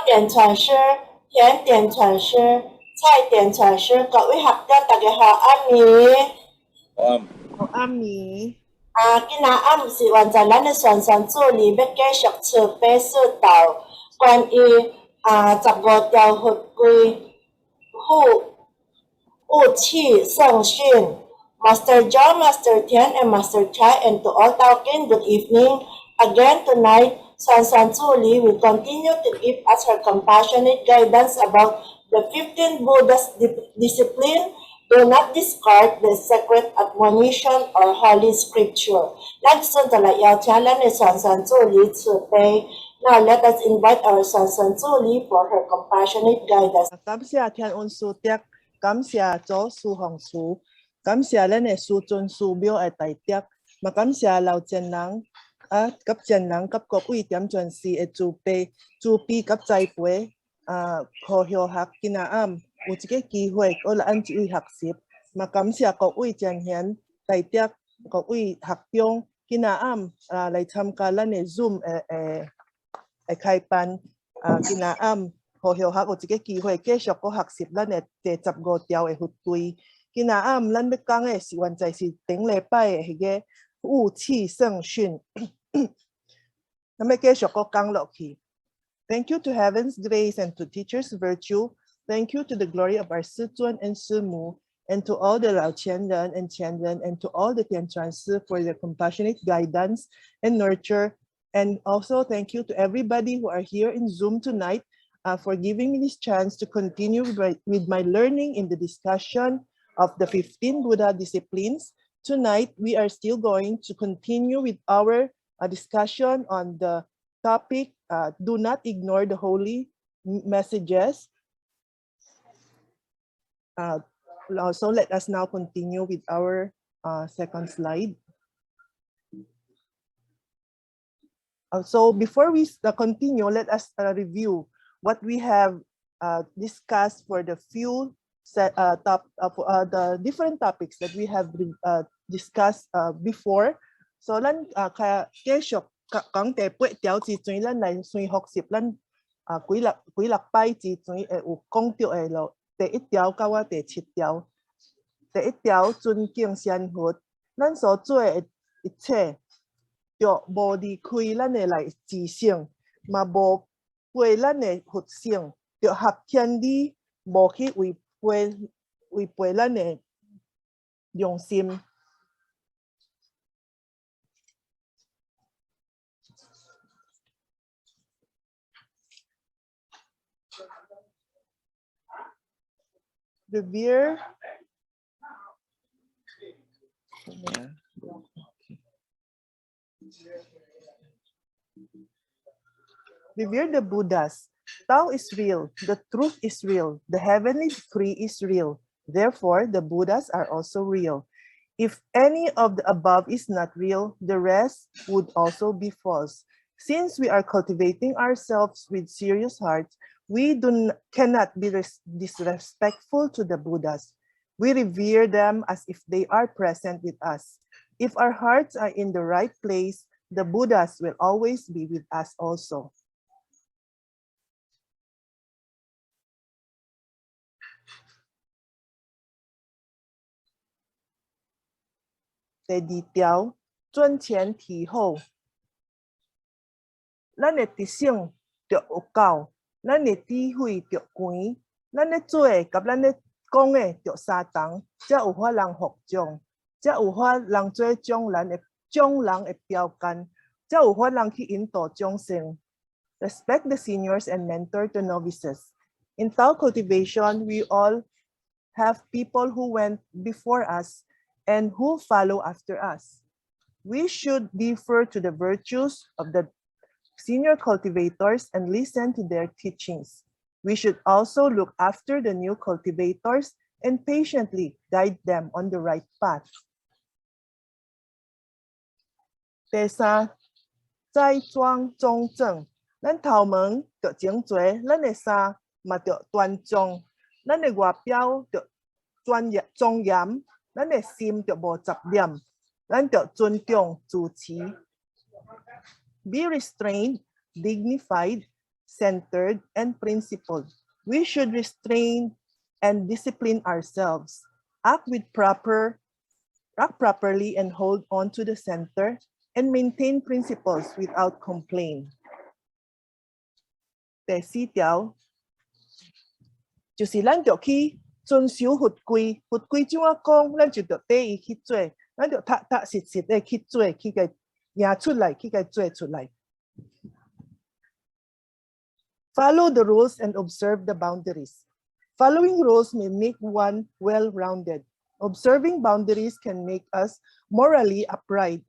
点传师、甜点传师、菜点传师，各位学者大家好，阿咪。阿咪。今仔暗是完在咱的宣传助理要继续出版说道关于15条法规武器圣训。Master John, Master Tian, and Master Chai, and to all talking, good evening. Again tonight, Shuan Zuli will continue to give us her compassionate guidance about the 15 Buddhist discipline. Do not discard the sacred admonition or holy scripture. Now let us invite our Shuan Zuli for her compassionate guidance. 感謝天恩師爹，感謝祖師行師，感謝咱的師尊師廟的大德，嘛感謝老前人及前人及各位點傳師的慈悲及栽培科學學今仔暗有一個機會，我來按一位學習，嘛感謝各位前賢大德，各位學長今仔暗來參加咱的 Zoom 的開辦今仔暗。科學學有一個機會繼續個學習咱的第15條的法規。今仔暗咱要講的是原在是頂禮拜的迄個武器聖訓。咱要繼續個講落去。Thank you to heaven's grace and to teacher's virtue. Thank you to the glory of our 師尊 and 師母, and to all the 老前人 and 前人, and to all the 典傳師 for their compassionate guidance and nurture. And also thank you to everybody who are here in Zoom tonight. For giving me this chance to continue with my learning in the discussion of the 15 Buddha disciplines. Tonight, we are still going to continue with our discussion on the topic, do not ignore the holy messages. So let us now continue with our second slide. So before we continue, let us review what we have discussed for the few the different topics that we have discussed before. So 咱繼續講第8條之前，咱來先學習咱幾六擺之前有講到的咯。第1條到我第7條。第1條尊敬先佛，咱所做的一切，就無離開咱的來自性，嘛無為咱的佛性，就合天理，無去違背咱的良心。Revere the Buddhas. Tao is real, the truth is real, the heavenly decree is real. Therefore, the Buddhas are also real. If any of the above is not real, the rest would also be false. Since we are cultivating ourselves with serious hearts, we cannot be disrespectful to the Buddhas. We revere them as if they are present with us. If our hearts are in the right place, the Buddhas will always be with us also.第2條，尊前提後，咱的德性就有夠，咱的智慧就懸，咱的做的甲咱的講的就相同，才有法人服眾，才有法人做眾人的標杆，才有法人去引導眾生。Respect the seniors and mentor the novices. In Tao cultivation, we all have people who went before us and who follow after us. We should defer to the virtues of the senior cultivators and listen to their teachings. We should also look after the new cultivators and patiently guide them on the right path. 第3，在莊中正，咱頭毛就整齊，咱的衫嘛就端莊，咱的外表就莊嚴。咱的心就無雜念，咱就尊重主持。Be restrained, dignified, centered, and principled. We should restrain and discipline ourselves, act properly and hold on to the center, and maintain principles without complaint. 第四條就是咱就去遵守法規，法規怎樣講，咱就着跟伊去做，咱就踏踏實實的去做，去個贏出來，去個做出來。Follow the rules and observe the boundaries. Following rules may make one well-rounded. Observing boundaries can make us morally upright.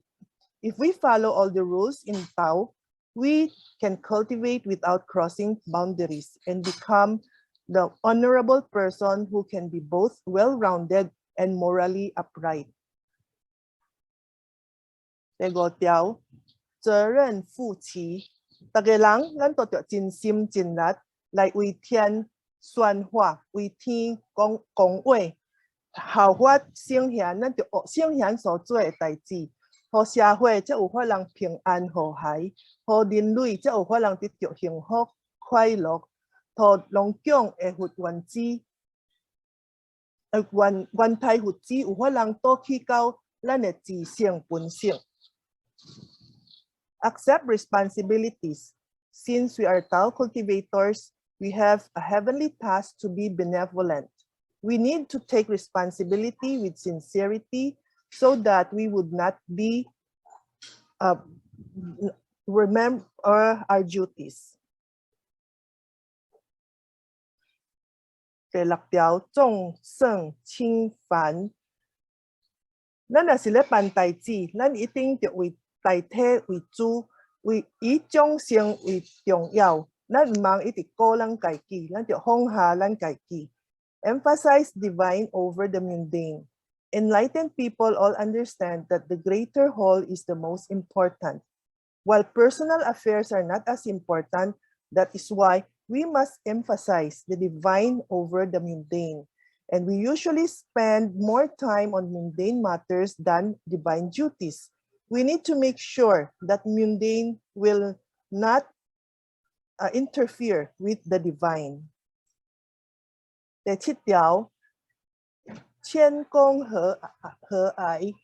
If we follow all the rules in Tao, we can cultivate without crossing boundaries and become the honorable person who can be both well-rounded and morally upright. 第五條，責任負起。大家人，咱都要真心真力來為天宣化，為天講話，效法聖賢，咱就學聖賢所做的代志，互社會才有法人平安和諧，互人類才有法人得到幸福快樂，互農場的佛原子，原態佛子有法人倒去到咱的自性本性。Accept responsibilities. Since we are Tao cultivators, we have a heavenly task to be benevolent. We need to take responsibility with sincerity so that we would not be remember our duties. 第六條，眾生輕凡。咱若是咧辦代志，咱一定要為大體為主，以眾生為重要。咱唔通一直顧咱家己，咱就放下咱家己。Emphasize divine over the mundane. Enlightened people all understand that the greater whole is the most important. While personal affairs are not as important, that is why we must emphasize the divine over the mundane. And we usually spend more time on mundane matters than divine duties. We need to make sure that mundane will not interfere with the divine. 第七條，謙恭和藹，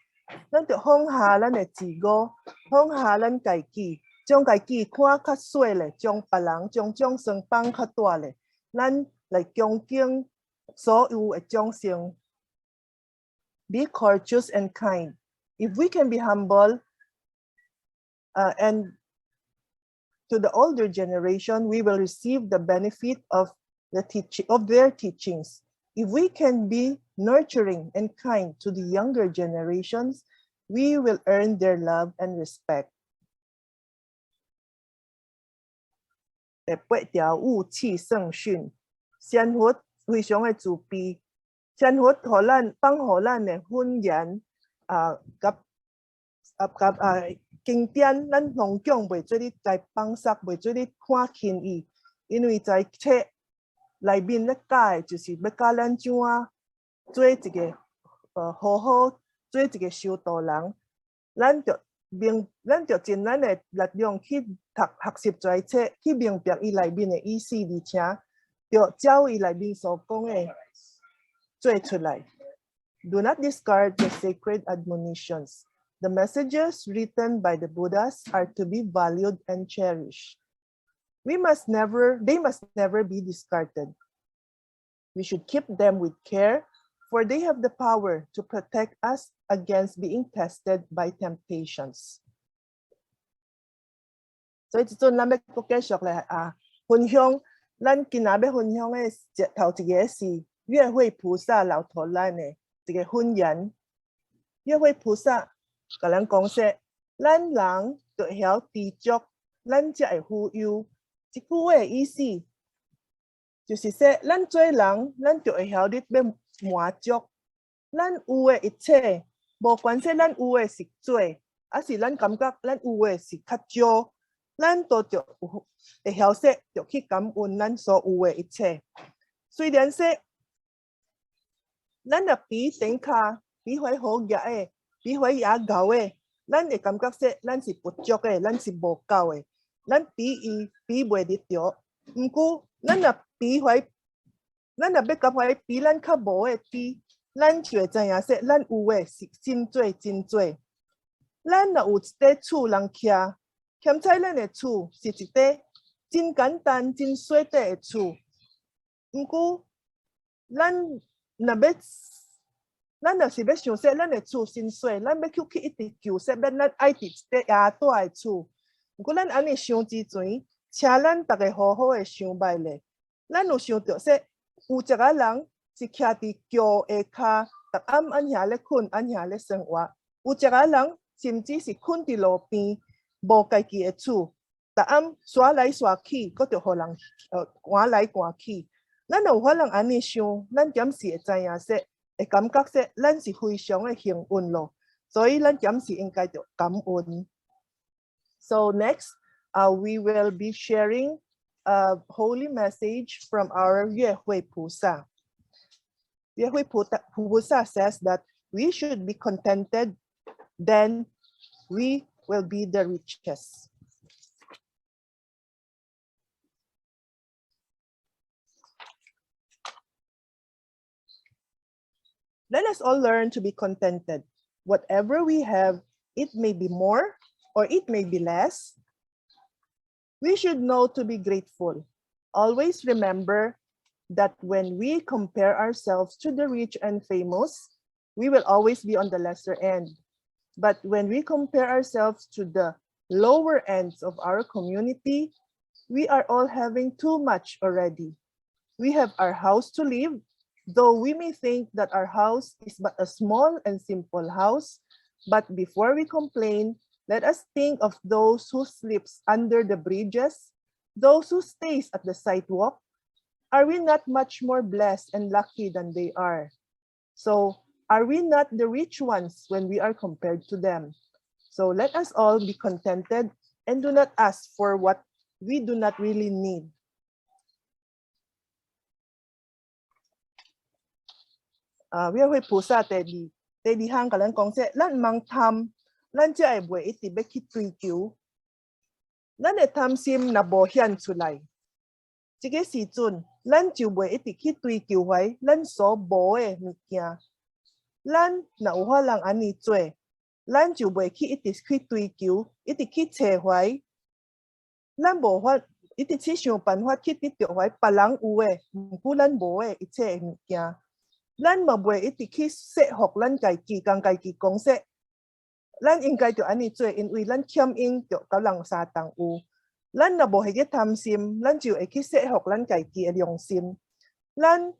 咱就放下咱的自我，放下咱家己，將家己看較小咧，將別人將眾生放較大咧，咱來恭敬所有的眾生。Be courteous and kind. If we can be humble and to the older generation, we will receive the benefit of their teachings. If we can be nurturing and kind to the younger generations, we will earn their love and respect. 第八條，勿棄聖訓。仙佛非常的慈悲，仙佛互咱幫互咱的訓言經典，咱農講袂做你來放殺，袂做你看輕伊，因為在冊內面咧教的就是要教咱怎樣做一個好好做一個修道人，咱就盡咱的力量去學習在冊，去明白伊內面的意思，而且就照伊內面所講的做出來。Do not discard the sacred admonitions. The messages written by the Buddhas are to be valued and cherished. They must never be discarded. We should keep them with care, for they have the power to protect us against being tested by temptations. 所以這陣咱要繼續來分享，咱今仔要分享的頭一個是月慧菩薩留託咱的一個訓言。月慧菩薩甲咱講說，咱人就會曉知足，咱才會富有。這句話的意思就是說，咱做人，咱就會曉得要滿足。咱有的一切，無管說咱有的是多，還是咱感覺咱有的是較少，咱都就會曉說，就去感恩咱所有的一切。雖然說，咱若比頂卡，比會好業的，比會也夠的，咱會感覺說，咱是不足的，咱是無夠的，咱比袂得着，毋过咱若比怀，咱若要甲怀比咱较无诶比，咱就会知影说，咱有诶是真多真多。咱若有一块厝人徛，欠彩咱诶厝是一块真简单、真小块诶厝。毋过，咱若是要想说咱诶厝真小，咱要去一直求说，咱爱伫一块偌大诶厝。毋过咱安尼想之前，请咱逐个好好诶想觅咧。咱有想到说，有一个人是徛伫桥下骹，逐暗安遐咧困，安遐咧生活；有一个人甚至是困伫路边，无家己诶厝，逐暗刷来刷去，搁着互人赶来赶去。咱有法通安尼想，咱点是会知影说，会感觉说，咱是非常诶幸运咯。所以咱点是应该着感恩。So next, we will be sharing a holy message from our 月慧菩萨. 月慧菩萨 says that we should be contented, then we will be the richest. Let us all learn to be contented. Whatever we have, it may be more or it may be less. We should know to be grateful. Always remember that when we compare ourselves to the rich and famous, we will always be on the lesser end. But when we compare ourselves to the lower ends of our community, we are all having too much already. We have our house to live, though we may think that our house is but a small and simple house. But before we complain, let us think of those who sleeps under the bridges, those who stays at the sidewalk. Are we not much more blessed and lucky than they are? So are we not the rich ones when we are compared to them? So let us all be contented and do not ask for what we do not really need. We 会菩萨第二项甲咱讲说，咱毋通贪，咱才会袂一直要去追求。咱的贪心若无显出来，这个时阵，咱就袂一直去追求怀咱所无的物件。咱若有法通安尼做，咱就袂去一直去追求，一直去找怀，咱无法一直去想办法去得到怀别人有的，毋过咱无的一切物件。咱嘛袂一直去说服咱家己，讲家己讲说，咱应该着安尼做，因为咱欠因着甲人相同有。咱若无迄个贪心，咱就会去说服咱家己的良心。咱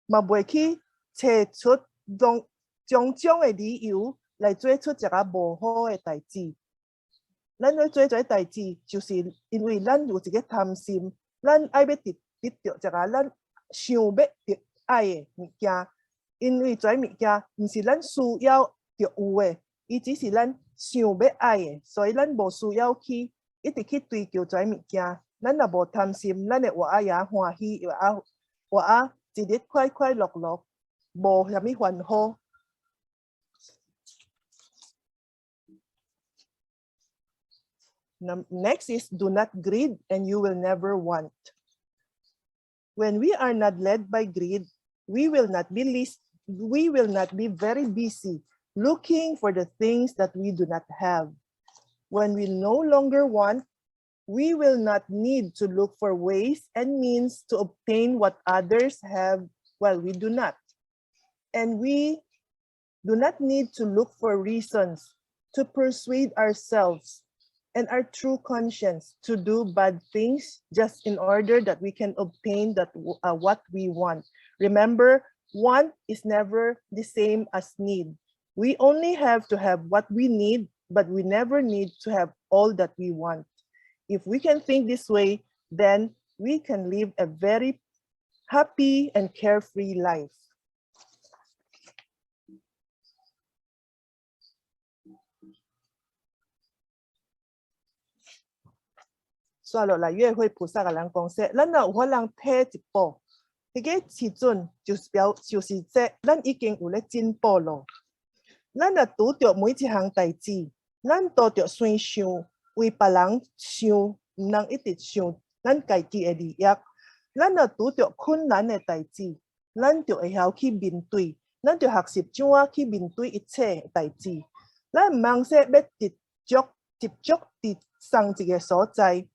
嘛袂去找出种种的理由来做出一个无好的代志。咱要做这代志，就是因为咱有一个贪心，咱爱要得到一个咱想要得爱的物件，因为这物件毋是咱需要着有的，伊只是咱想要爱的，所以咱无需要去一直去追求这物件。咱若无贪心，咱会活啊也欢喜，活啊一日快快乐乐，无啥物烦恼。Next is do not greed and you will never want. When we are not led by greed, we will not be very busy looking for the things that we do not have. When we no longer want, we will not need to look for ways and means to obtain what others have while we do not. And we do not need to look for reasons to persuade ourselves and our true conscience to do bad things just in order that we can obtain what we want. Remember, want is never the same as need. We only have to have what we need, but we never need to have all that we want. If we can think this way, then we can live a very happy and carefree life. So 落来约会菩萨甲咱讲说，咱若有法通退一步，迄个时阵就是说，咱已经有咧进步咯。咱若拄着每一项代志，咱都着先想为别人想，毋通一直想咱家己的利益，咱若拄着困难的代志，咱就会晓去面对，咱就学习怎样去面对一切代志。咱唔通说要直接伫上一个所在，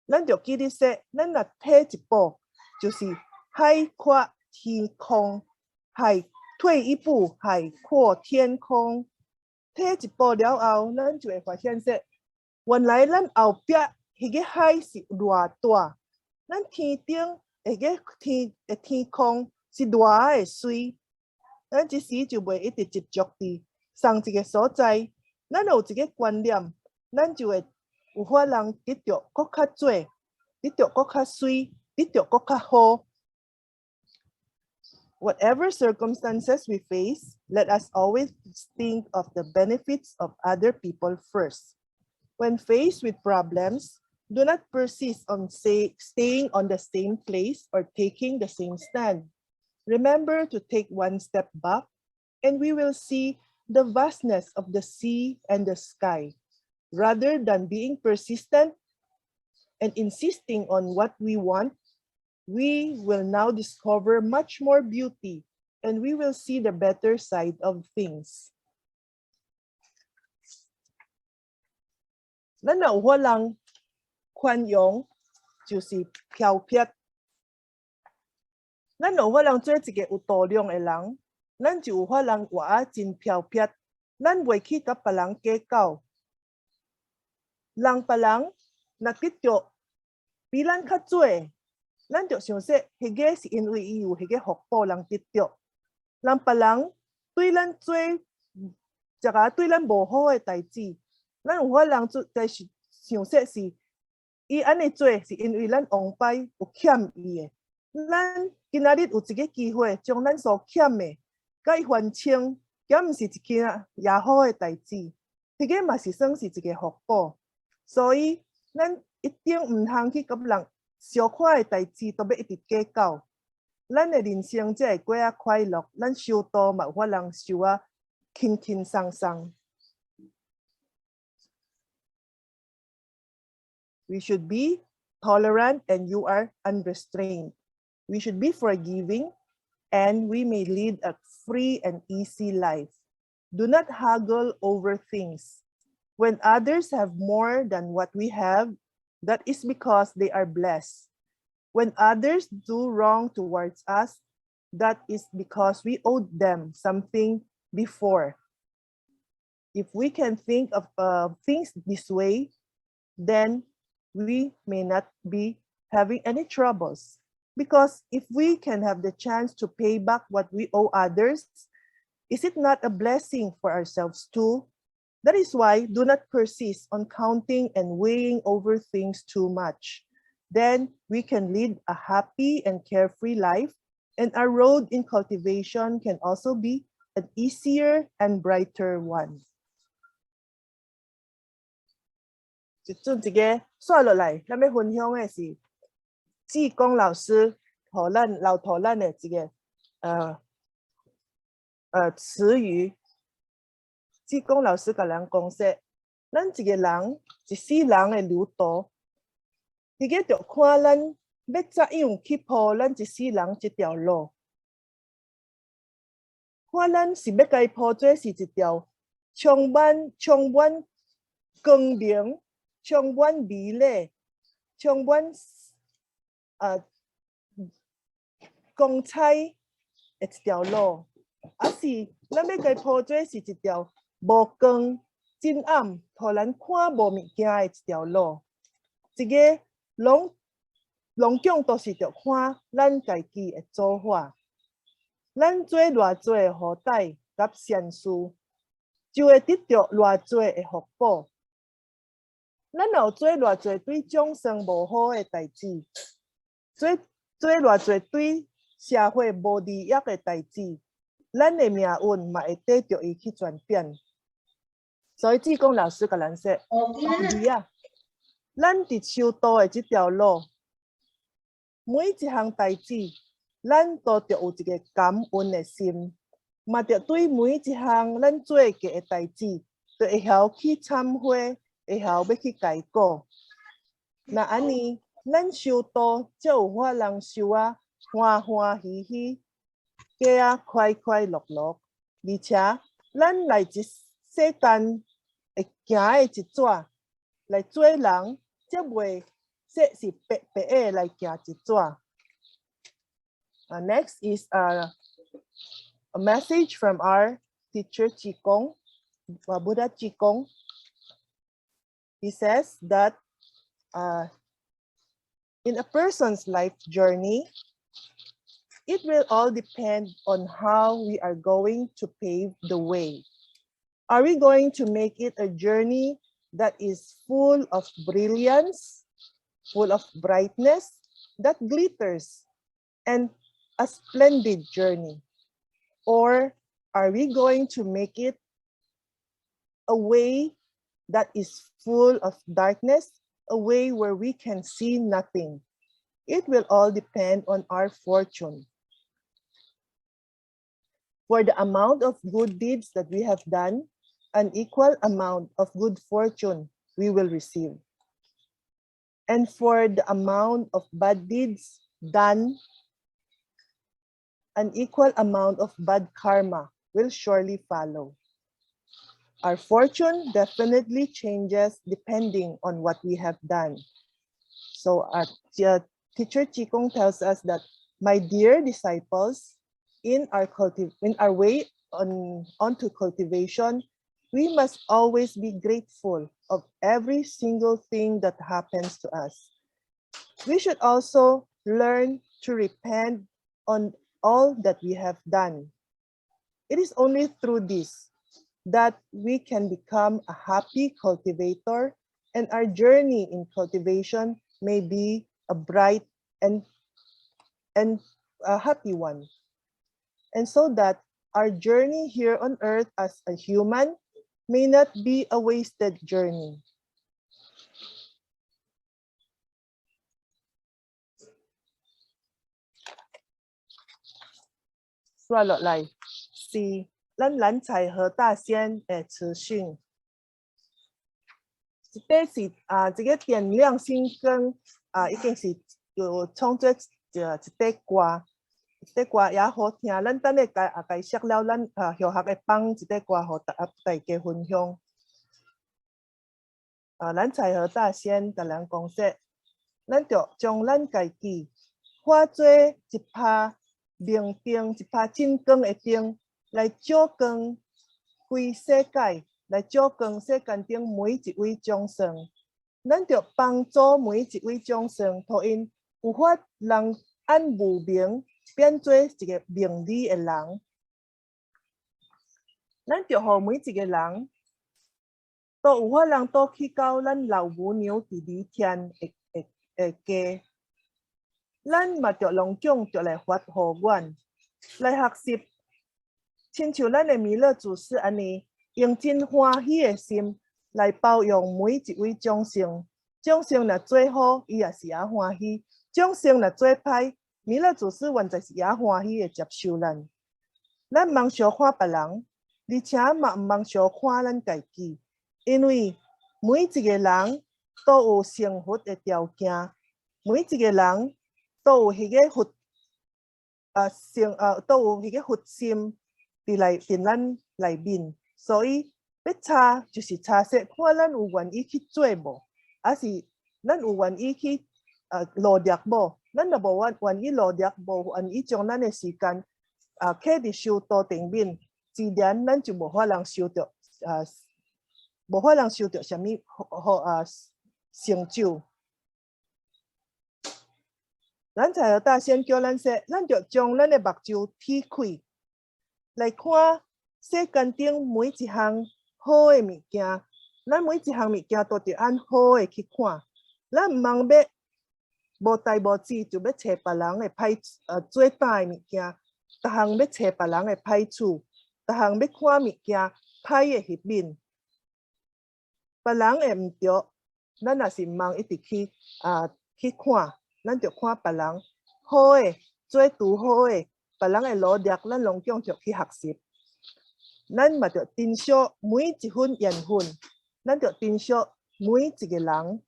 咱就记得说，咱若退一步，就是海阔天空，退一步，海阔天空。退一步了后，咱就会发现说，原来咱后壁迄个海是偌大，咱天顶迄个天空是偌的水，咱即时就袂一直执着伫上一个所在。咱有一个观念，咱就会有法人得到更较多，得到更较水，得到更较好。Whatever circumstances we face, let us always think of the benefits of other people first. When faced with problems, do not persist on staying on the same place or taking the same stand. Remember to take one step back, and we will see the vastness of the sea and the sky. Rather than being persistent and insisting on what we want, we will now discover much more beauty, and we will see the better side of things. 咱有法人宽容，就是漂撇。咱有法人做一个有度量的人，咱就有法人活啊真漂撇。咱袂去甲别人计较。别人若得到比咱较多，咱就想说，迄个是因为伊有迄个福报人得到。别人对咱做一个对咱无好的代志，咱有法人在想说是伊安尼做是因为咱王牌有欠伊的。咱今仔日有一个机会，将咱所欠的甲伊还清，也毋是一件也好的代志，迄个嘛是算是一个福报。所以咱一定毋通去甲人小可的代志都要一直计较，咱的人生才会过啊快乐，咱修道嘛有法人修啊轻轻松松。We should be tolerant and you are unrestrained. We should be forgiving and we may lead a free and easy life. Do not haggle over things. When others have more than what we have, that is because they are blessed. When others do wrong towards us, that is because we owed them something before. If we can think of things this way, then we may not be having any troubles. Because if we can have the chance to pay back what we owe others, is it not a blessing for ourselves too? That is why do not persist on counting and weighing over things too much. Then we can lead a happy and carefree life, and our road in cultivation can also be an easier and brighter one. 一阵一个刷落来，咱要分享的是志光老师互咱的一个词语。志光老师甲人讲说，咱一个人一世人的旅途，迄个就看咱要怎样去铺咱一世人这条路。看咱是要该铺做是一条充满光明、充满美丽、充满光彩的一条路，还是咱要该铺做是一条无光、真暗，互咱看无物件的一条路。这个拢讲都是着看咱家己的做法。咱做偌济的好代甲善事，就会得到偌济的福报。咱有做偌济对众生无好的代志，做偌济对社会无利益的代志，咱的命运嘛会得到伊去转变。所以志光老师甲咱说，咱伫修道的这条路，每一项代志，咱都着有一个感恩的心，嘛着对每一项咱做过的代志，就会晓去忏悔，会晓要去改过。那安尼，咱修道才有法人修啊，欢欢喜喜，过啊快快乐乐，而且咱来一世间会行的一逝，来做人，才袂说是白白的来行一逝。Next is a message from our teacher Qigong, Buddha Qigong. He says that in a person's life journey, it will all depend on how we are going to pave the way. Are we going to make it a journey that is full of brilliance, full of brightness, that glitters, and a splendid journey? Or are we going to make it a way that is full of darkness, a way where we can see nothing? It will all depend on our fortune. For the amount of good deeds that we have done, an equal amount of good fortune we will receive. And for the amount of bad deeds done, an equal amount of bad karma will surely follow. Our fortune definitely changes depending on what we have done. So teacher Qigong tells us that, my dear disciples, in our way onto cultivation, we must always be grateful of every single thing that happens to us. We should also learn to repent on all that we have done. It is only through this that we can become a happy cultivator, and our journey in cultivation may be a bright and a happy one. And so that our journey here on earth as a human may not be a wasted journey. 接落来是咱蓝采和大仙的资讯。这是这个点亮星光已经是有创作一块歌，这歌也好听。咱等下解释了，咱后学会放这块歌和大家分享。蓝采和大仙甲咱讲说，咱着将咱家己化做一拍明灯，一拍真光的灯，来照光规世界，来照光世间顶每一位众生。咱着帮助每一位众生，互因有法人按无明变做一个明理的人。咱着互每一个人都有法人都去到咱老母娘伫里天的家。咱嘛着隆重着来发护愿，来学习，亲像咱的弥勒祖师安尼，用真欢喜的心来包容每一位众生。众生若做好，伊也是也欢喜；众生若做歹，弥勒祖师原在是也欢喜的接受咱。咱茫小看别人，而且嘛毋茫小看咱家己，因为每一个人都有成佛的条件，每一个人都有迄个佛都有迄个佛心伫咱内面，所以要查就是查说，看咱有愿意去做无，还是咱有愿意去努力无？咱若无愿意努力，无愿意将咱的时间刻伫修道顶面，自然咱就无法能修到无法能修到什么成就。咱才有大仙叫咱说，咱就将咱的目睭撇开，来看世间顶每一项好的物件。咱每一项物件都得按好的去看，咱毋通要无代无志就要找别人的歹做歹的物件，逐项要找别人的歹处，逐项要看物件歹的迄面。别人会毋对，咱也是毋通一直去看。咱就看别人好的，做拄好的，别人的努力，咱拢讲着去学习。咱嘛着珍惜每一分缘分，咱着珍惜每一个人。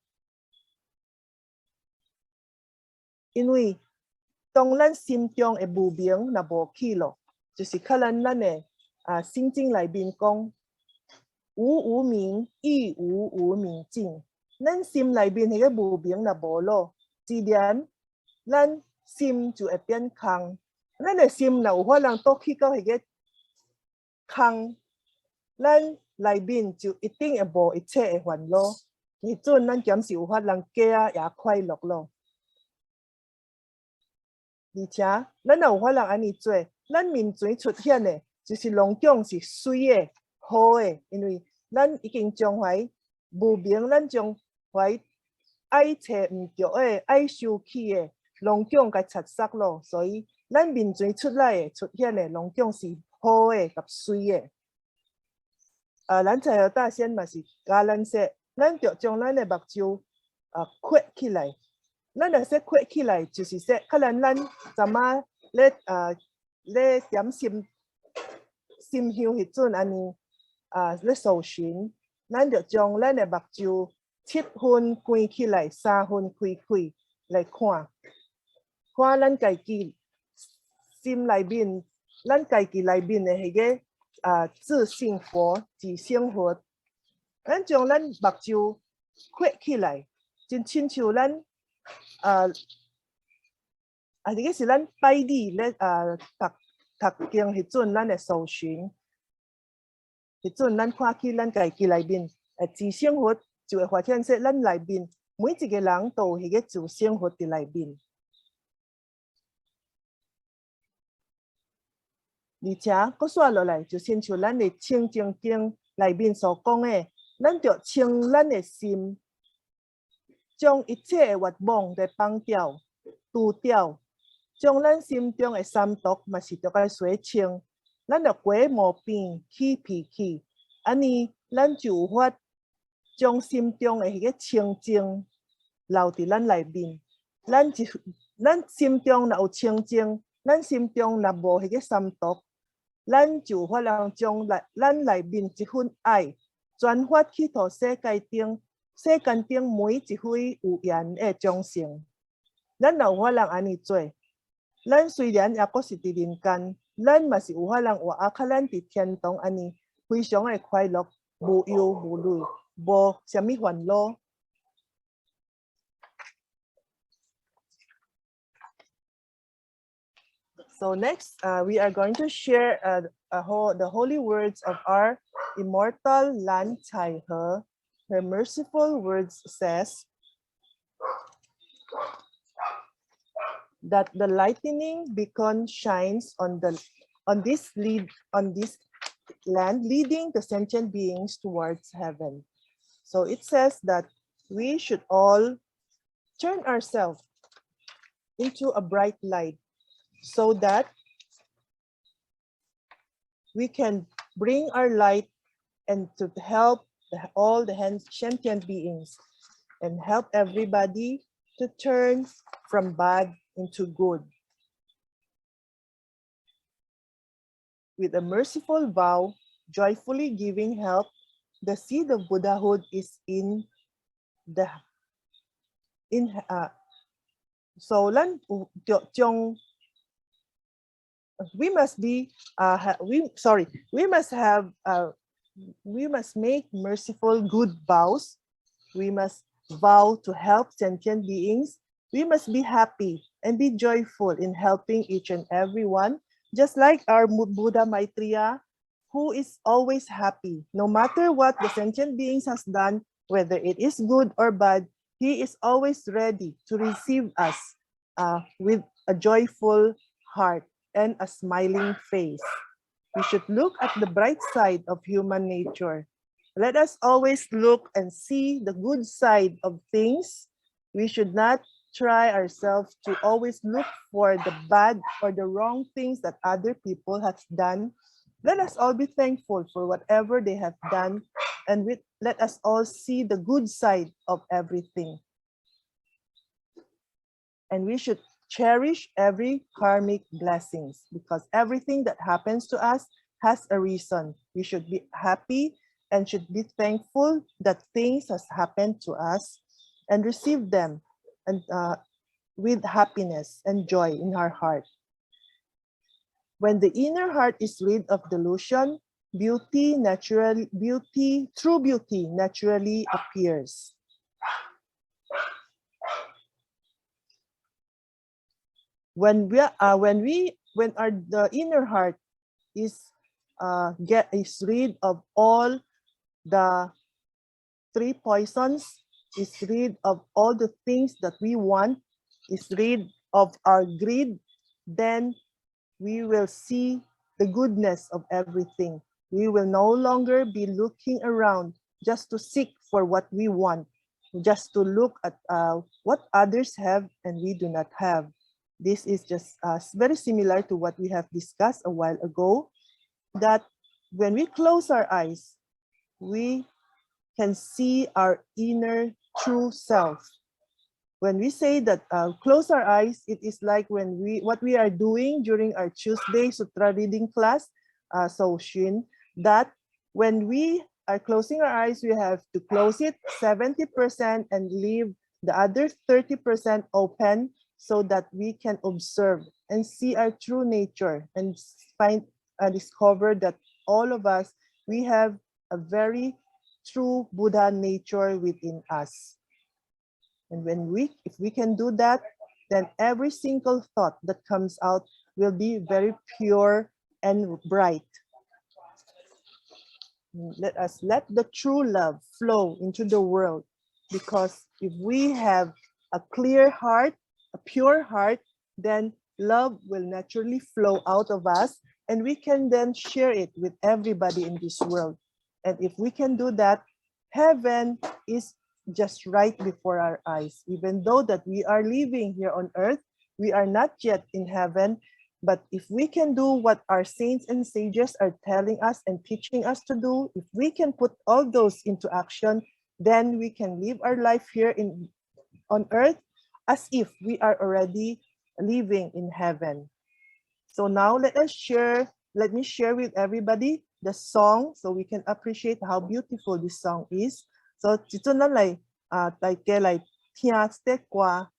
因为当咱心中的无明若无起咯，就是较咱的心经内面讲，无明亦无明尽。咱心内面迄个无明若无咯，自然咱心就会变空。咱的心若有法人倒去到迄个空，咱内面就一定会无一切的烦恼。迄阵咱减是有法人家也快乐咯。而且，咱若有法人安尼做，咱面前出现的，就是拢种是水的、好的，因为咱已经将怀无明，咱将怀爱找唔着的、爱收起的，拢种甲擦杀咯。所以，咱面前出来的、出现的，拢种是好的、甲水的。咱在大仙嘛是教咱说，咱着将咱的目睭扩起来。咱若说扩起来，就是说，可能咱怎么咧点心香迄阵安尼咧搜寻，咱着将咱的目睭7分关起来，3分开开来看，看咱家己心内面，咱家己内面的迄个自信佛、自性佛，咱将咱目睭扩起来，真亲像咱这个是咱拜礼咧读经迄阵，咱的搜寻，迄阵咱看去咱家己内面自性佛，就会发现说，咱内面每一个人都有迄个自性佛伫内面。而且，佫说落来，就亲像咱的《清净经》内面所讲的，咱着清咱的心，将一切的欲望来放掉、除掉，将咱心中的三毒嘛是着该洗清，咱着过毛病、起脾气，安尼咱就有法将心中的迄个清净留伫咱内面。咱心中若有清净，咱心中若无迄个三毒，咱就有法通将咱内面一份爱转发去到世界顶。世间顶每一位有缘的众生，咱若有法人安尼做，咱虽然也阁是伫人间，咱嘛是有法人活较咱伫天堂安尼，非常的快乐，无忧无虑，无啥物烦恼。So next, we are going to share the holy words of our immortal Lan Cai He. Her merciful words says that the lightning beacon shines on this land, leading the sentient beings towards heaven. So it says that we should all turn ourselves into a bright light so that we can bring our light and to help all the sentient beings and help everybody to turn from bad into good. With a merciful vow, joyfully giving help, the seed of Buddhahood is we must make merciful good vows. We must vow to help sentient beings. We must be happy and be joyful in helping each and every one, just like our Buddha Maitreya, who is always happy. No matter what the sentient beings has done, whether it is good or bad, he is always ready to receive us with a joyful heart and a smiling face. We should look at the bright side of human nature. Let us always look and see the good side of things. We should not try ourselves to always look for the bad or the wrong things that other people have done. Let us all be thankful for whatever they have done, and let us all see the good side of everything. And we should cherish every karmic blessings, because everything that happens to us has a reason. We should be happy and should be thankful that things has happened to us and receive them. And with happiness and joy in our heart. When the inner heart is rid of delusion, true beauty naturally appears. When the inner heart is rid of all the three poisons, is rid of all the things that we want, is rid of our greed, then we will see the goodness of everything. We will no longer be looking around just to seek for what we want, just to look at what others have and we do not have. This is just very similar to what we have discussed a while ago, that when we close our eyes, we can see our inner true self. When we say that close our eyes, it is like what we are doing during our Tuesday Sutra reading class, so Shin, that when we are closing our eyes, we have to close it 70% and leave the other 30% open so that we can observe and see our true nature and discover that all of us, we have a very true Buddha nature within us. And if we can do that, then every single thought that comes out will be very pure and bright. Let us let the true love flow into the world, because if we have a clear heart, a pure heart, then love will naturally flow out of us, and we can then share it with everybody in this world. And if we can do that, heaven is just right before our eyes. Even though that we are living here on earth, we are not yet in heaven. But if we can do what our saints and sages are telling us and teaching us to do, if we can put all those into action, then we can live our life here on earth as if we are already living in heaven. So now let me share with everybody the song so we can appreciate how beautiful this song is. So, 即阵咱来大家来听这歌。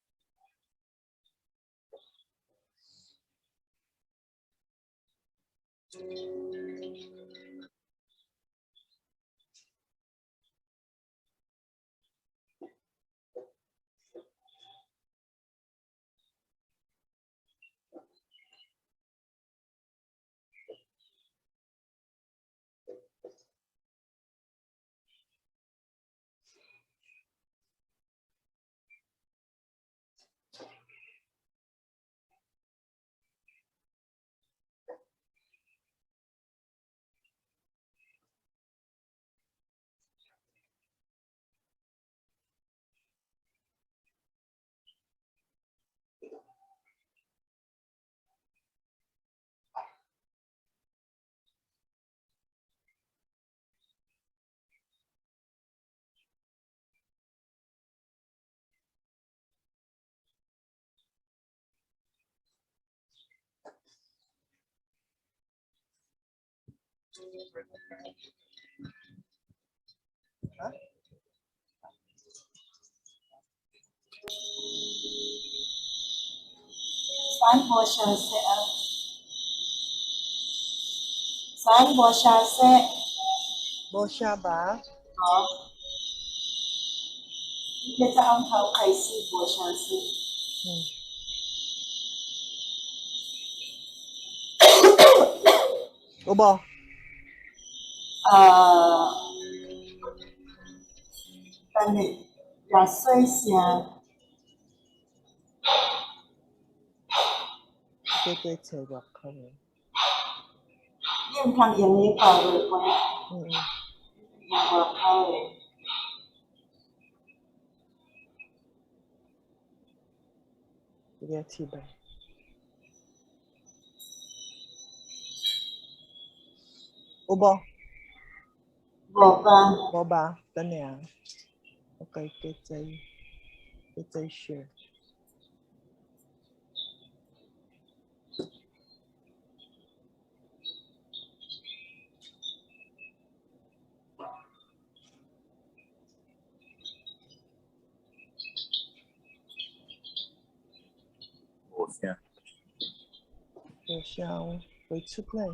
三波相识啊，三波相识， Bo siya ba? 好，一个在岸头开始波相识。Obo. 等你热水声，对切入口。你唔通用你口嚟講，用個口嚟。Dia tiba. Obo. 冇吧？ Boba. Tanya. Okay, kita share. 有效会出来。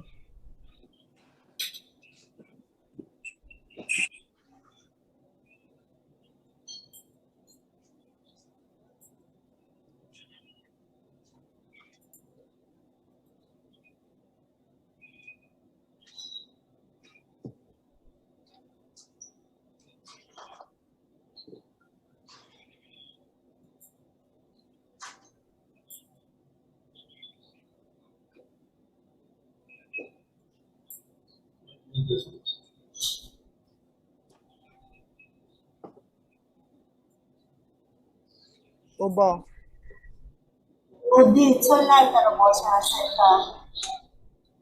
有无？有啲出来但无啥事噶。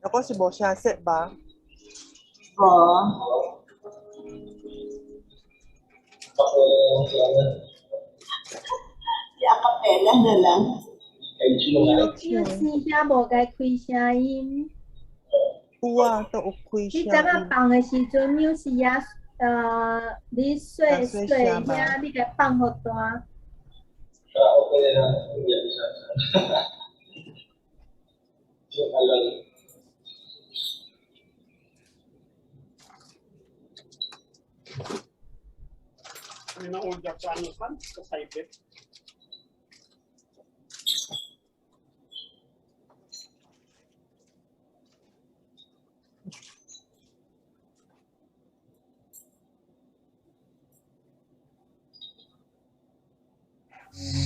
如果是无声色吧？无。阿卡贝拉的人。声无该开声音。有啊，都有开你昨声仔放的时阵，有时啊，你睡遐，你该放好大。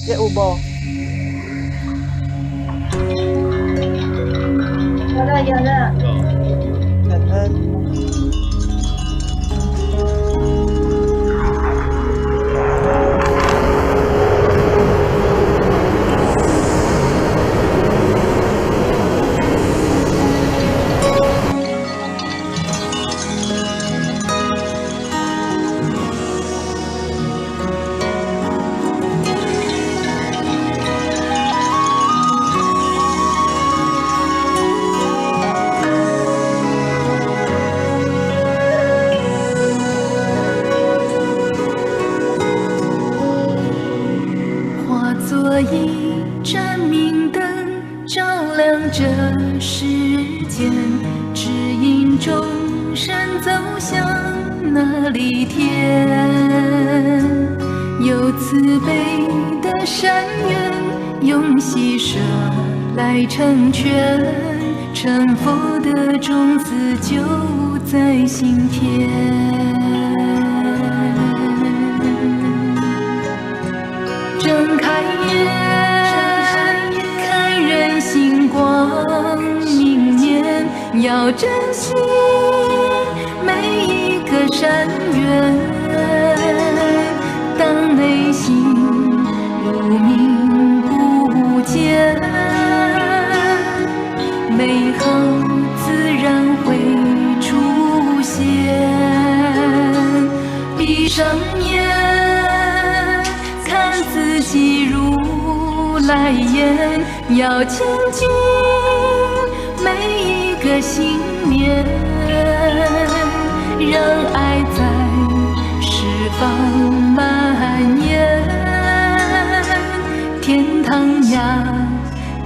这有无？有了有了。感恩。作一盏明灯，照亮这世间，指引众生走向那里天。有慈悲的善缘，用喜舍来成全，成佛的种子就在心田。睁开眼，看人心光明年，要珍惜每一个善缘。当内心如明不见，美好自然会出现。闭上眼，看自己如来眼，要前进每一个信念，让爱在十方蔓延，天堂呀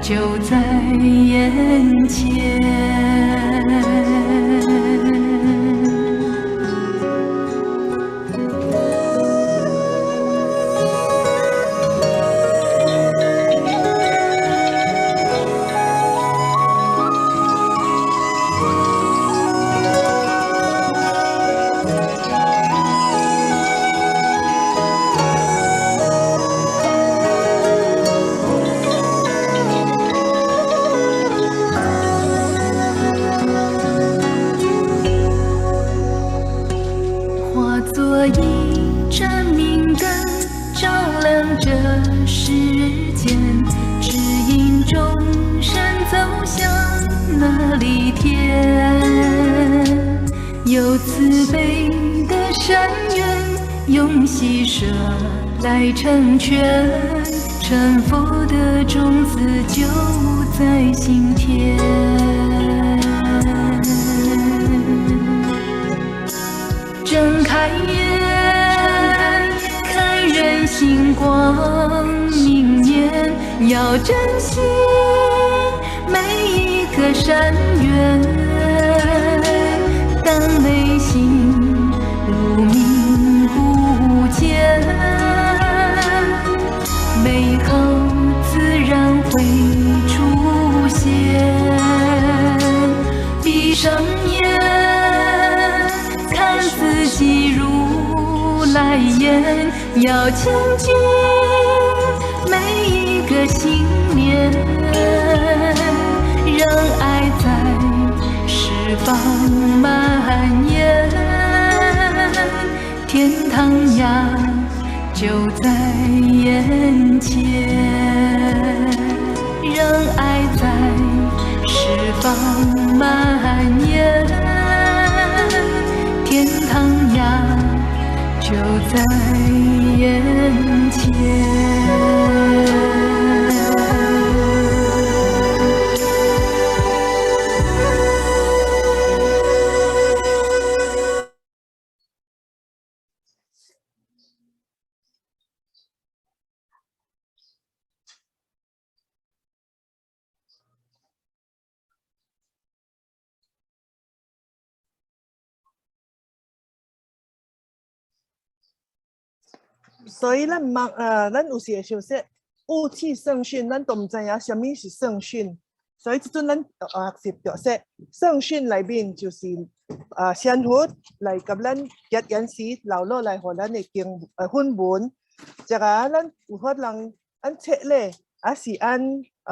就在眼前。做一盏明灯，照亮这世间，指引众生走向那里天。有慈悲的善缘，用喜舍来成全，成佛的种子就在心田。睁开眼，看人心光明年，要珍惜每一山远，当内心如明不见，美好自然会出现。闭上眼，看四季如来眼，要亲近每一个心念，让爱在释放蔓延，天堂呀就在眼前，让爱在释放蔓延，天堂呀就在眼前。所以咱有时会想说雾气圣训，咱都唔知影什么是圣训。所以即阵咱学习着说，圣训里面就是先佛来甲咱结言词留落来，互咱的经文。即个咱有法人按册咧，还是按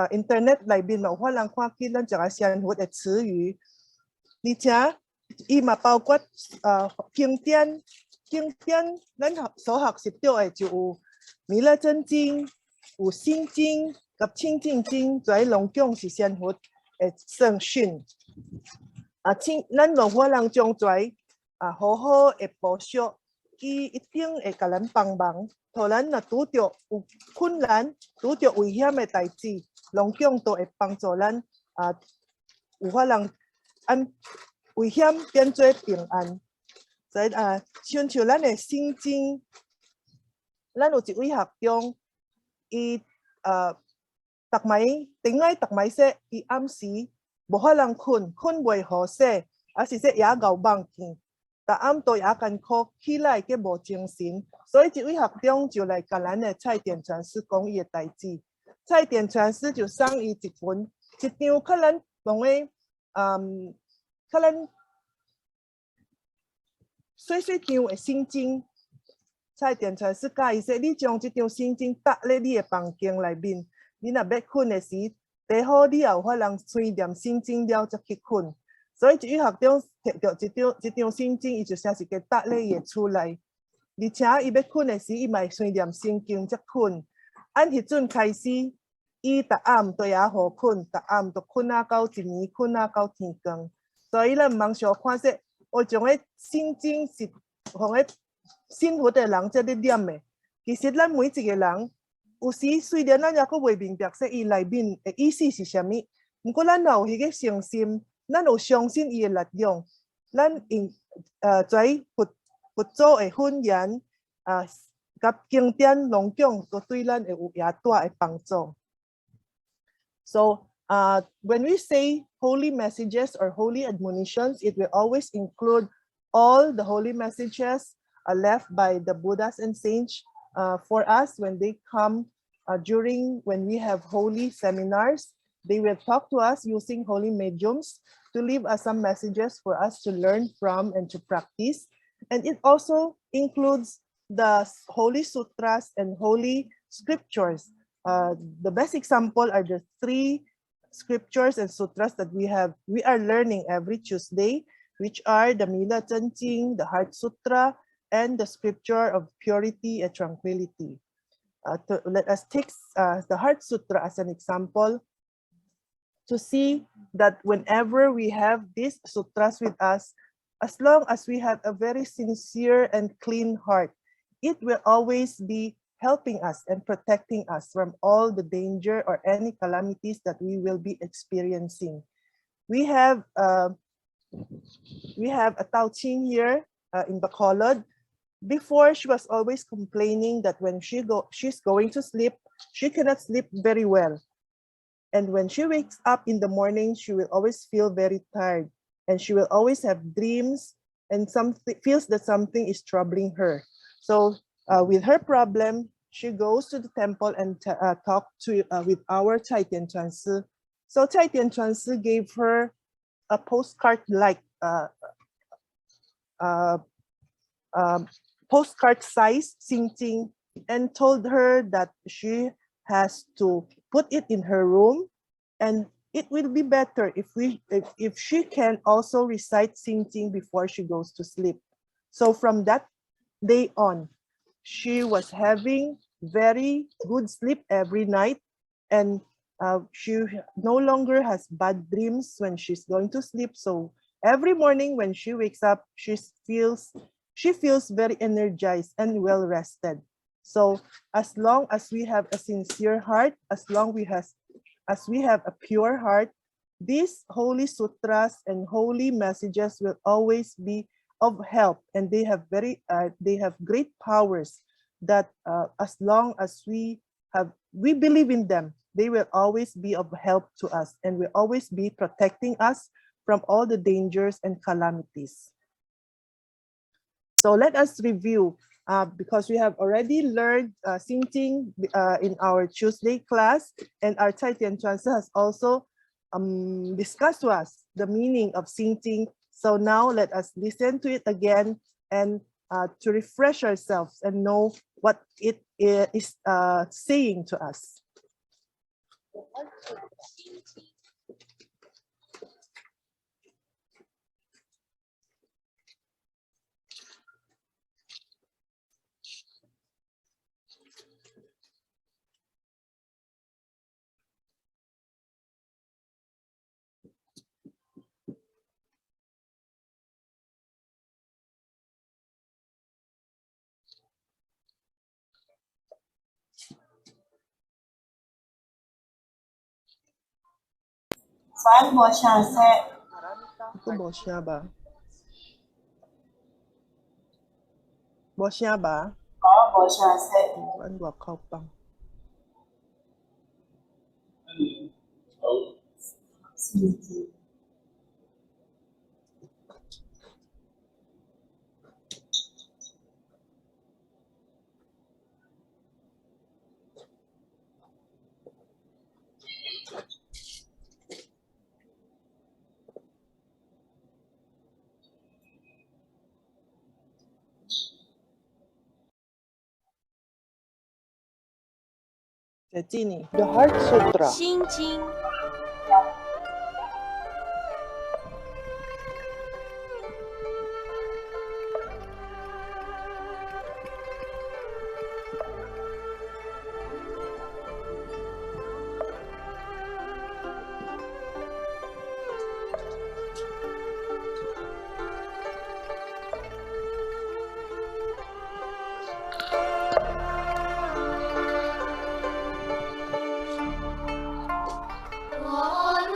internet 里面有法人看见咱即个先佛的词语，而且伊嘛包括经典。经典咱所学习到的就有弥勒真经、有心经、甲清净经，跩拢讲是先佛的圣训。咱有法人将跩好好的补修，伊一定会甲咱帮忙。互咱若拄着有困难、拄着危险的代志，拢讲都会帮助咱有法人按危险变做平安。所以亲像咱的心经，咱有一位学长，伊逐暝说，伊暗时无法通困袂好势，还是说夜熬梦见，逐暗都夜艰苦，起来计无精神。所以这位学长就来甲咱的蔡典传师讲伊的代志。蔡典传师就送伊一张较咱讲的较咱细张的心经。蔡典传师教伊说，你将这张心经搭咧你的房间内面，你若要困的时，第好你也有法通随念心经了才去困。所以这位学长摕到这张心经，伊就像是给搭咧伊的厝内，而且伊要困的时，伊嘛随念心经才困。按迄阵开始，伊逐暗都也好困，逐暗都困到一年，困到天光。所以咱毋通小看说，我将个心经是互个信佛的人才咧念的。其实咱每一个人，有时虽然咱也佫袂明白说伊内面的意思是啥物，不过咱有迄个诚心，咱有相信伊的力量，咱用跩佛祖的训言甲经典拢讲，都对咱会有偌大的帮助。So when we say holy messages or holy admonitions, it will always include all the holy messages left by the Buddhas and saints for us when they come when we have holy seminars. They will talk to us using holy mediums to leave us some messages for us to learn from and to practice. And it also includes the holy sutras and holy scriptures. The best example are the 3 scriptures and sutras that we are learning every Tuesday, which are the Mila Chen Jing, the Heart Sutra, and the scripture of purity and tranquility. Let us take the Heart Sutra as an example to see that whenever we have these sutras with us, as long as we have a very sincere and clean heart, it will always be helping us and protecting us from all the danger or any calamities that we will be experiencing. We have a Tao Chin here in Bacolod. Before, she was always complaining that when she's going to sleep, she cannot sleep very well. And when she wakes up in the morning, she will always feel very tired, and she will always have dreams and feels that something is troubling her. So with her problem, she goes to the temple and talk to with our Cai Tian Chuan Si. So Cai Tian Chuan Si gave her a postcard-like postcard size Xing and told her that she has to put it in her room, and it will be better if she can also recite Xing before she goes to sleep. So from that day on, she was having very good sleep every night, and she no longer has bad dreams when she's going to sleep. So every morning when she wakes up, she feels very energized and well rested. So as long as we have a sincere heart, as we have a pure heart, these holy sutras and holy messages will always be of help, and they have great powers that as long as we believe in them, they will always be of help to us and will always be protecting us from all the dangers and calamities. So let us review, because we have already learned Xing in our Tuesday class, and our Cai Tian Chuan Si has also discussed to us the meaning of Xing. So now let us listen to it again and to refresh ourselves and know what it is saying to us. Saan mo siya se? Ito bosya ba? Bosya ba? Oo, mo siya se. Ano ba pang? The Heart Sutra. 心经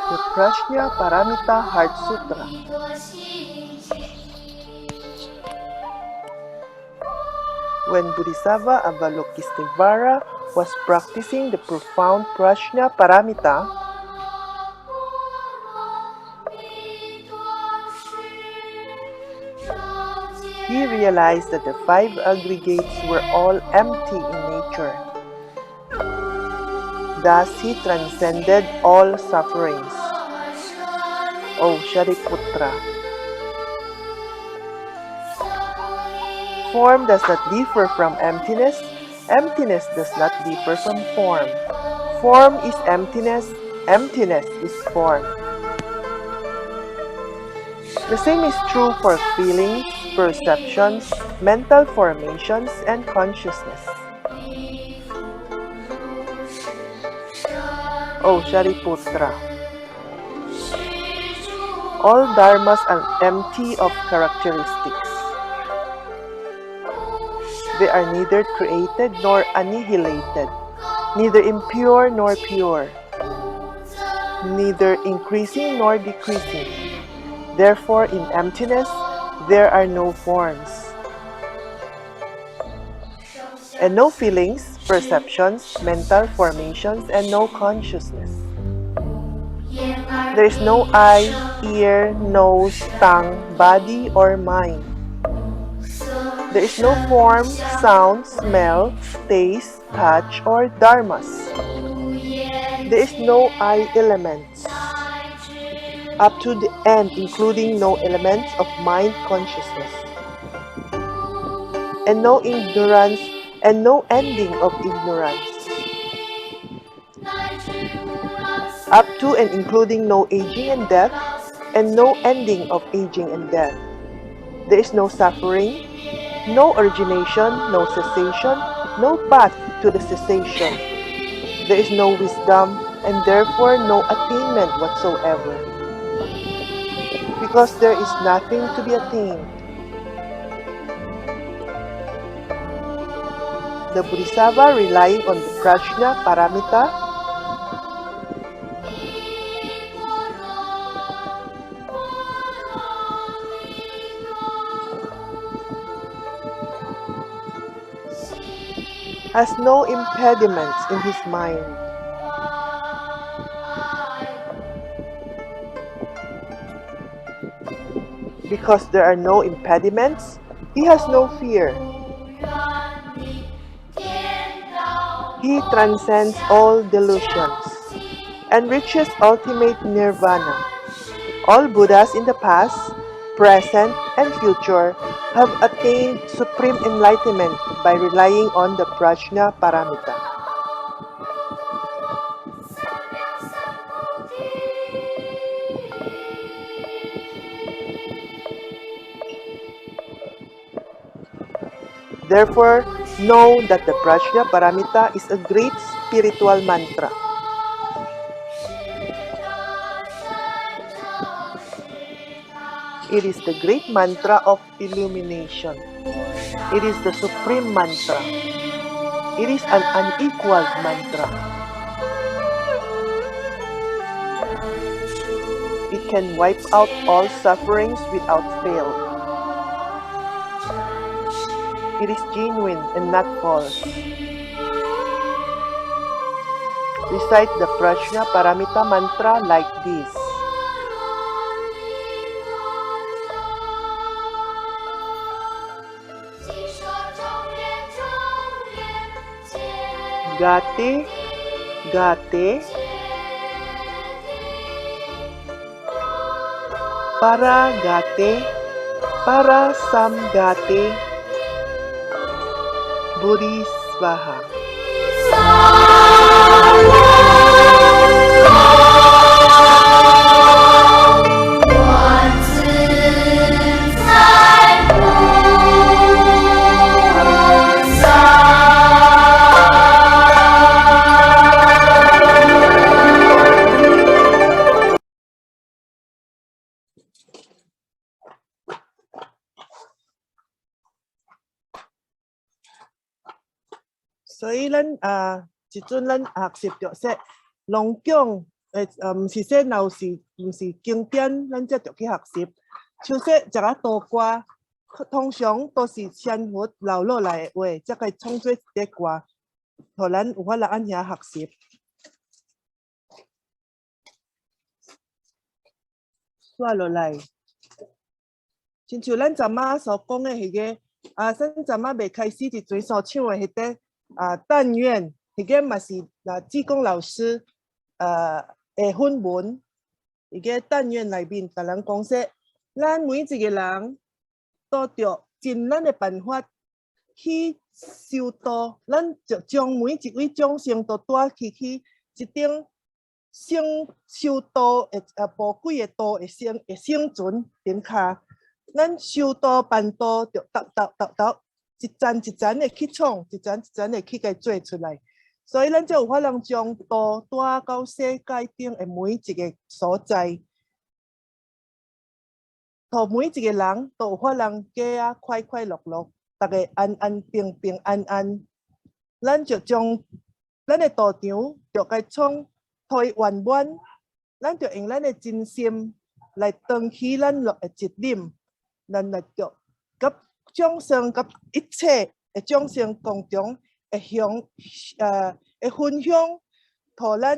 The Prajna Paramita Heart Sutra. When Bodhisattva Avalokiteshvara was practicing the profound Prajna Paramita, he realized that the five aggregates were all empty in nature. Thus he transcended all sufferings. O Shariputra, form does not differ from emptiness, emptiness does not differ from form. Form is emptiness, emptiness is form. The same is true for feelings, perceptions, mental formations, and consciousness. O Shariputra, all dharmas are empty of characteristics. They are neither created nor annihilated, neither impure nor pure, neither increasing nor decreasing. Therefore, in emptiness, there are no forms, and no feelings, perceptions, mental formations, and no consciousness. There is no eye, ear, nose, tongue, body, or mind. There is no form, sound, smell, taste, touch, or dharmas. There is no I elements up to the end, including no elements of mind consciousness, and no ignorance and no ending of ignorance, up to and including no aging and death, and no ending of aging and death. There is no suffering, no origination, no cessation, no path to the cessation. There is no wisdom, and therefore no attainment whatsoever, because there is nothing to be attained. The Bodhisattva, relying on the prajna paramita, has no impediments in his mind. Because there are no impediments, he has no fear. He transcends all delusions and reaches ultimate nirvana. All Buddhas in the past, present, and future have attained supreme enlightenment by relying on the prajna paramita. Therefore, know that the prajna paramita is a great spiritual mantra. It is the great mantra of illumination. It is the supreme mantra. It is an unequaled mantra. It can wipe out all sufferings without fail. It is genuine and not false. Recite the prajna paramita mantra like this. Gate, gate, para gate, para samgate, Bodhisvaha.所以咱即阵咱学习着说龙讲毋是说若是毋是经典，咱才着去学习。像说一个道歌，通常都是仙佛留落来的话，才可以创作一个歌，互咱有法来按遐学习。刷落来，亲像咱昨仔所讲的迄个咱昨仔未开始伫阵所唱的迄个。但愿迄个嘛是志工老师的分文，迄个但愿内面甲咱讲说，咱每一个人都着尽咱的办法去修道，咱就将每一位众生都带去一顶先修道的宝贵的道的生存顶下，咱修道办道着一层一层的去创，一层一层的去甲做出来，所以咱才有法能将道带到世界顶的每一个所在，互每一个人都有法能过快快乐乐，大家安安平平安安。咱就将咱的道场就该创推圆满，咱就用咱的真心来当起咱乐的一念，咱来着甲众生甲一切的众生共同会分享，互咱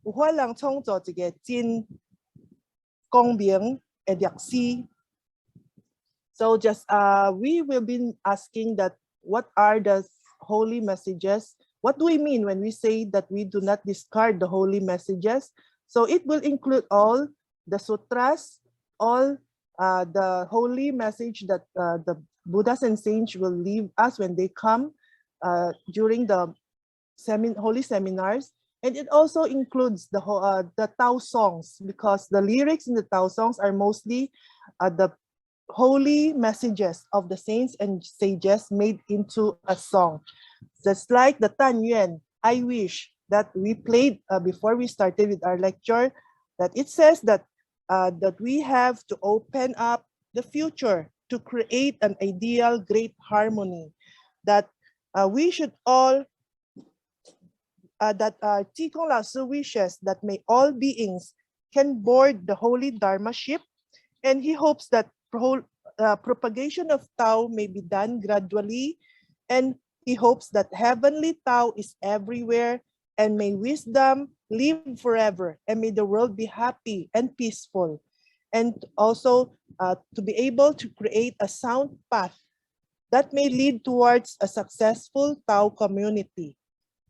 有法人创作一个真光明的历史。So just we will be asking that what are the holy messages? What do we mean when we say that we do not discard the holy messages? So it will include all the sutras, all the holy message that the Buddhas and saints will leave us when they come during the holy seminars. And it also includes the Tao songs, because the lyrics in the Tao songs are mostly the holy messages of the saints and sages made into a song. Just like the Tan Yuan, I wish, that we played before we started with our lecture, that it says that that we have to open up the future to create an ideal great harmony, that we should all that Ti Kung Lao Tzu wishes that may all beings can board the holy Dharma ship, and he hopes that propagation of Tao may be done gradually, and he hopes that heavenly Tao is everywhere, and may wisdom live forever, and may the world be happy and peaceful, and also to be able to create a sound path that may lead towards a successful Tao community,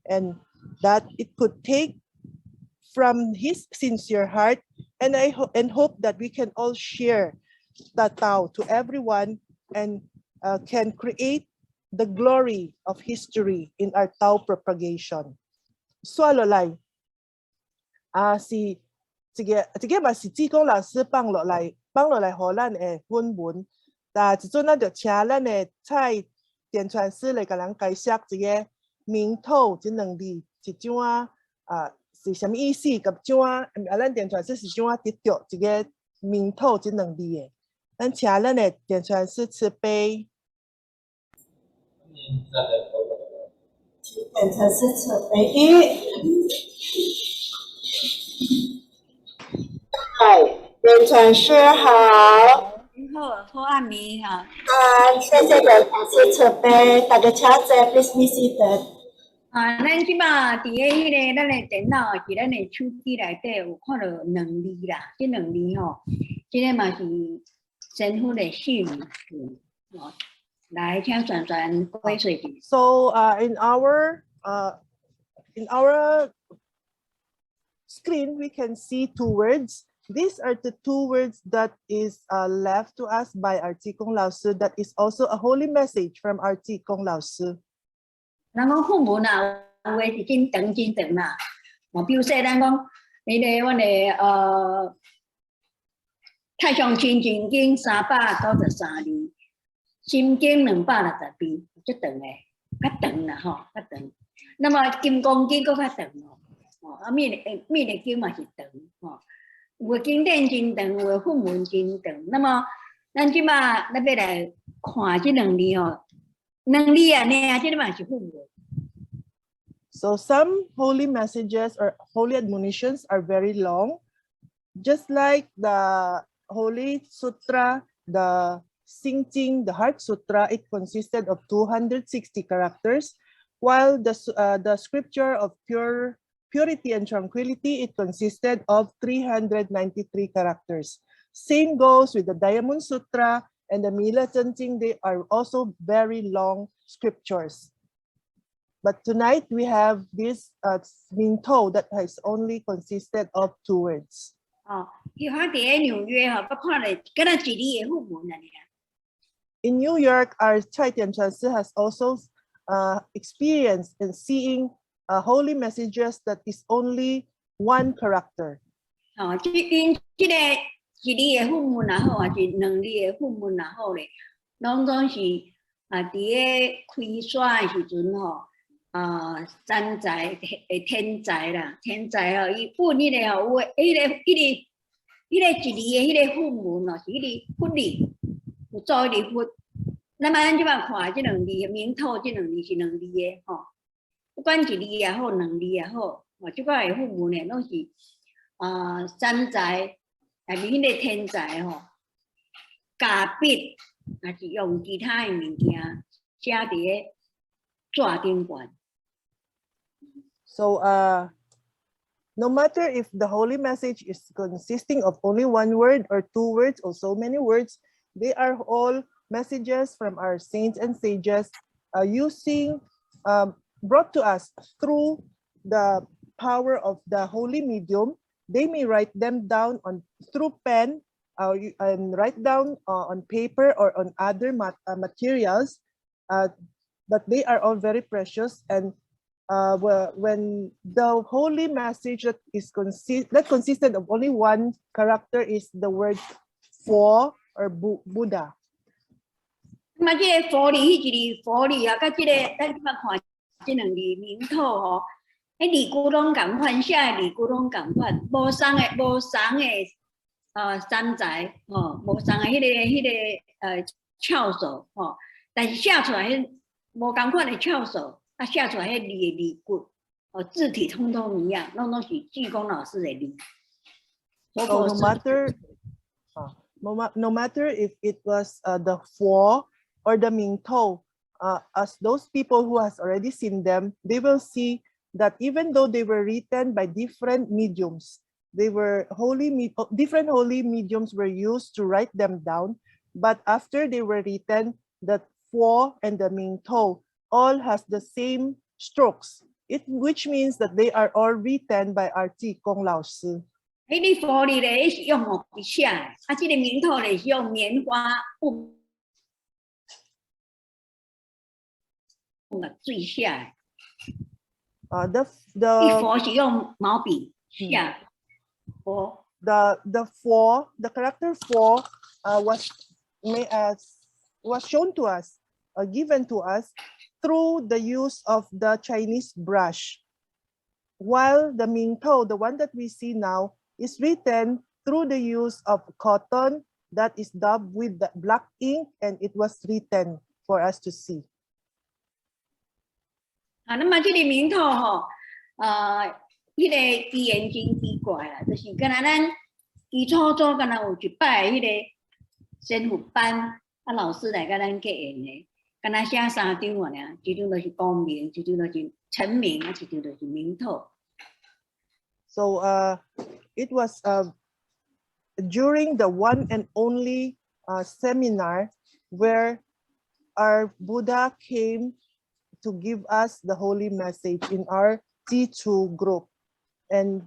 and that it could take from his sincere heart, and hope that we can all share the Tao to everyone, and can create the glory of history in our Tao propagation. Swallow lai. Sige嘛是志工老师放落来，予咱的本文。但即阵咱就请咱的蔡点传师来甲咱解释一个明土这两字是怎是什么意思，甲怎咱点传师是怎得到这个明土这两字的。咱请咱的点传师慈悲。点传师慈悲。嗨，点传师好。好暗暝哈。谢谢点传师慈悲，大家请坐 ，please be seated。咱即马伫个迄个咱的电脑是咱的手机内底有看到两字啦，这两字吼，这个嘛是神父的姓名。来，请转归水。So in our screen we can see two words. These are the two words that is left to us by our Ti Kung Lao Tzu, that is also a holy message from our Ti Kung Lao Tzu. 咱讲父母啦，有诶是真长啦。比如说咱讲迄个阮的太上清净经393字，心经262字，足长诶，较长啦吼，较长。那么金刚经佫较长哦，密的经嘛是长吼。有的经典真长，有的梵文真长。那么咱即马咱要来看这两字吼，两字啊，这个嘛是梵文。So some holy messages or holy admonitions are very long, just like the Holy Sutra, the Xingqing, the Heart Sutra. It consisted of 260 characters, while the scripture of purity and tranquility, it consisted of 393 characters. Same goes with the Diamond Sutra and the Mila Zhenjing. They are also very long scriptures. But tonight we have this Minto that has only consisted of 2 words. In New York, our Chai Tian Chansi has also experienced in seeing holy messages that is only one character.山寨的天才啦，天才吼，伊本迄个吼，有迄个一字的迄个梵文哦，是迄个佛字，有做迄个佛。那么咱即摆看这两字，明土这两字是两字的吼，不管一字也好，两字也好，即摆的梵文呢，拢是山寨内面迄个天才吼，加笔也是用其他的物件写伫个纸顶悬。So No matter if the holy message is consisting of only one word or two words or so many words, they are all messages from our saints and sages brought to us through the power of the holy medium. They may write them down through pen and write down on paper or on other materials, but they are all very precious. And when the holy message that consisted of only one character is the word "for" or Buddha. 嘛，这个佛理迄个佛理啊，甲这个咱即摆看这两字名头吼，迄字句拢共款，写的字句拢共款，无相的山寨吼，无相的迄个翘首吼，但是写出来迄无共款的翘首，啊写出来迄字的字句，哦字体通通一样，拢是济公老师的字。So no matter if it was the "for" or the Mingtou, as those people who has already seen them, they will see that even though they were written by different mediums, different holy mediums were used to write them down. But after they were written, the "for" and the Mingtou all has the same strokes, which means that they are all written by our Kong Lao Shi. 迄个佛理咧是用毛笔写的，啊，这个名头咧是用棉花布水写的。the 佛是用毛笔写的。佛 the character "for" was shown to us, given to us through the use of the Chinese brush, while the Mingtou, the one that we see now, is written through the use of cotton that is daubed with the black ink, and it was written for us to see. 啊，那么这个名头吼，迄个语言真奇怪啦，就是敢若咱基础敢若有一摆迄个先佛班，啊老师来甲咱教演的，敢若写三张啊尔，一张就是光明，一张就是陈明，啊一张就是名头。So it was during the one and only seminar where our Buddha came to give us the holy message in our T2 group. And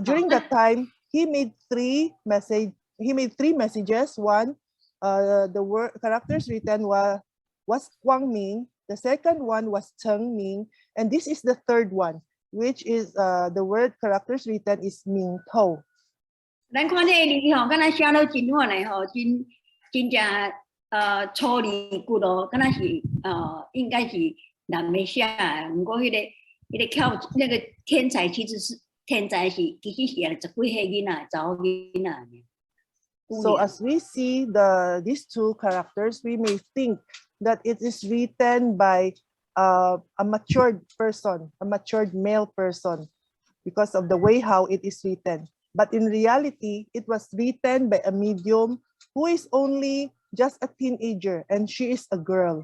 during that time, he made three messages. One, the characters written was Guang Ming. The second one was Cheng Ming. And this is the third one, which is the word characters written is Ming Tou. 咱看这个字吼，敢若写了真好嘞吼，真正粗字句咯，敢若是应该是人咧写的，不过迄个那个天才其实是写了十几岁囡仔，查某囡仔。So as we see these two characters, we may think that it is written by a matured person, a matured male person, because of the way how it is written. But in reality, it was written by a medium who is only just a teenager, and she is a girl.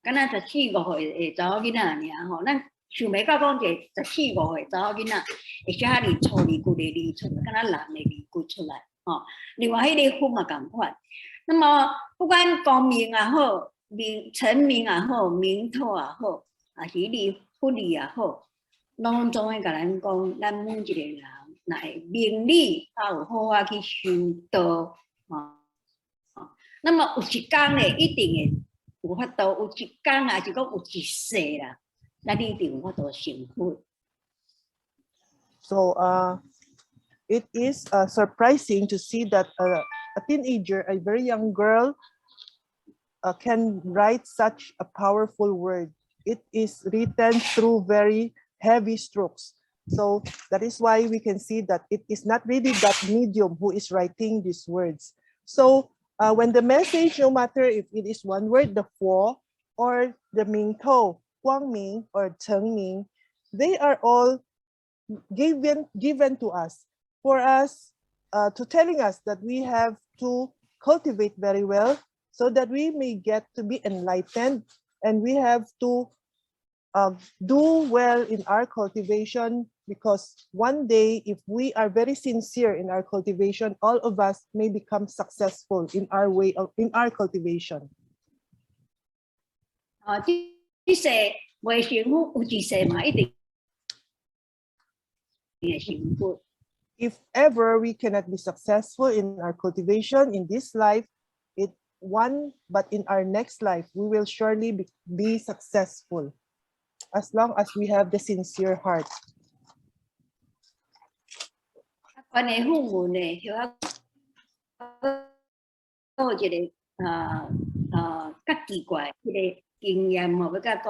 敢若14、15岁的查某囡仔尔吼，咱想袂到讲一个14、15岁查某囡仔会写遐尼粗字句的字出来，敢若人的字句出来吼。另外迄个分也共款。那么不管光明也好，陈明也好，明透也好，还是你福利也好，拢总会甲咱讲，咱每一个人若会明理，也有好法去修道那么有一天咧，一定会有法度；有一天啊，是讲有一世啦，咱一定有法度成佛。So it is surprising to see that a teenager, a very young girl, can write such a powerful word. It is written through very heavy strokes. So that is why we can see that it is not really that medium who is writing these words. So when the message, no matter if it is one word, the "for" or the Ming Tou, Guang Ming or Cheng Ming, they are all given to us for us to telling us that we have to cultivate very well so that we may get to be enlightened, and we have to do well in our cultivation, because one day, if we are very sincere in our cultivation, all of us may become successful in our cultivation. 这世未成功，有一世嘛，一定会成功。If ever we cannot be successful in our cultivation in this life, but in our next life, we will surely be successful, as long as we have the sincere heart. 阮的父母呢，有一个较奇怪一个经验吼，要甲讲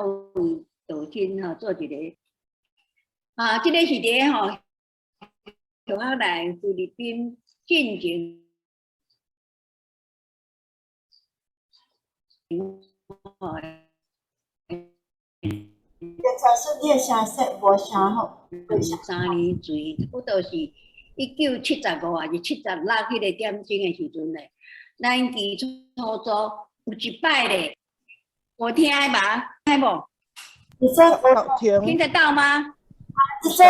道真吼，做一个这个是伫吼学校内菲律宾进前。 也才是列声说无啥好。 3年前，我就是1975还是76迄个点钟的时阵嘞，咱基础初有一摆咧，我听吧，听无？你这听得到吗？你这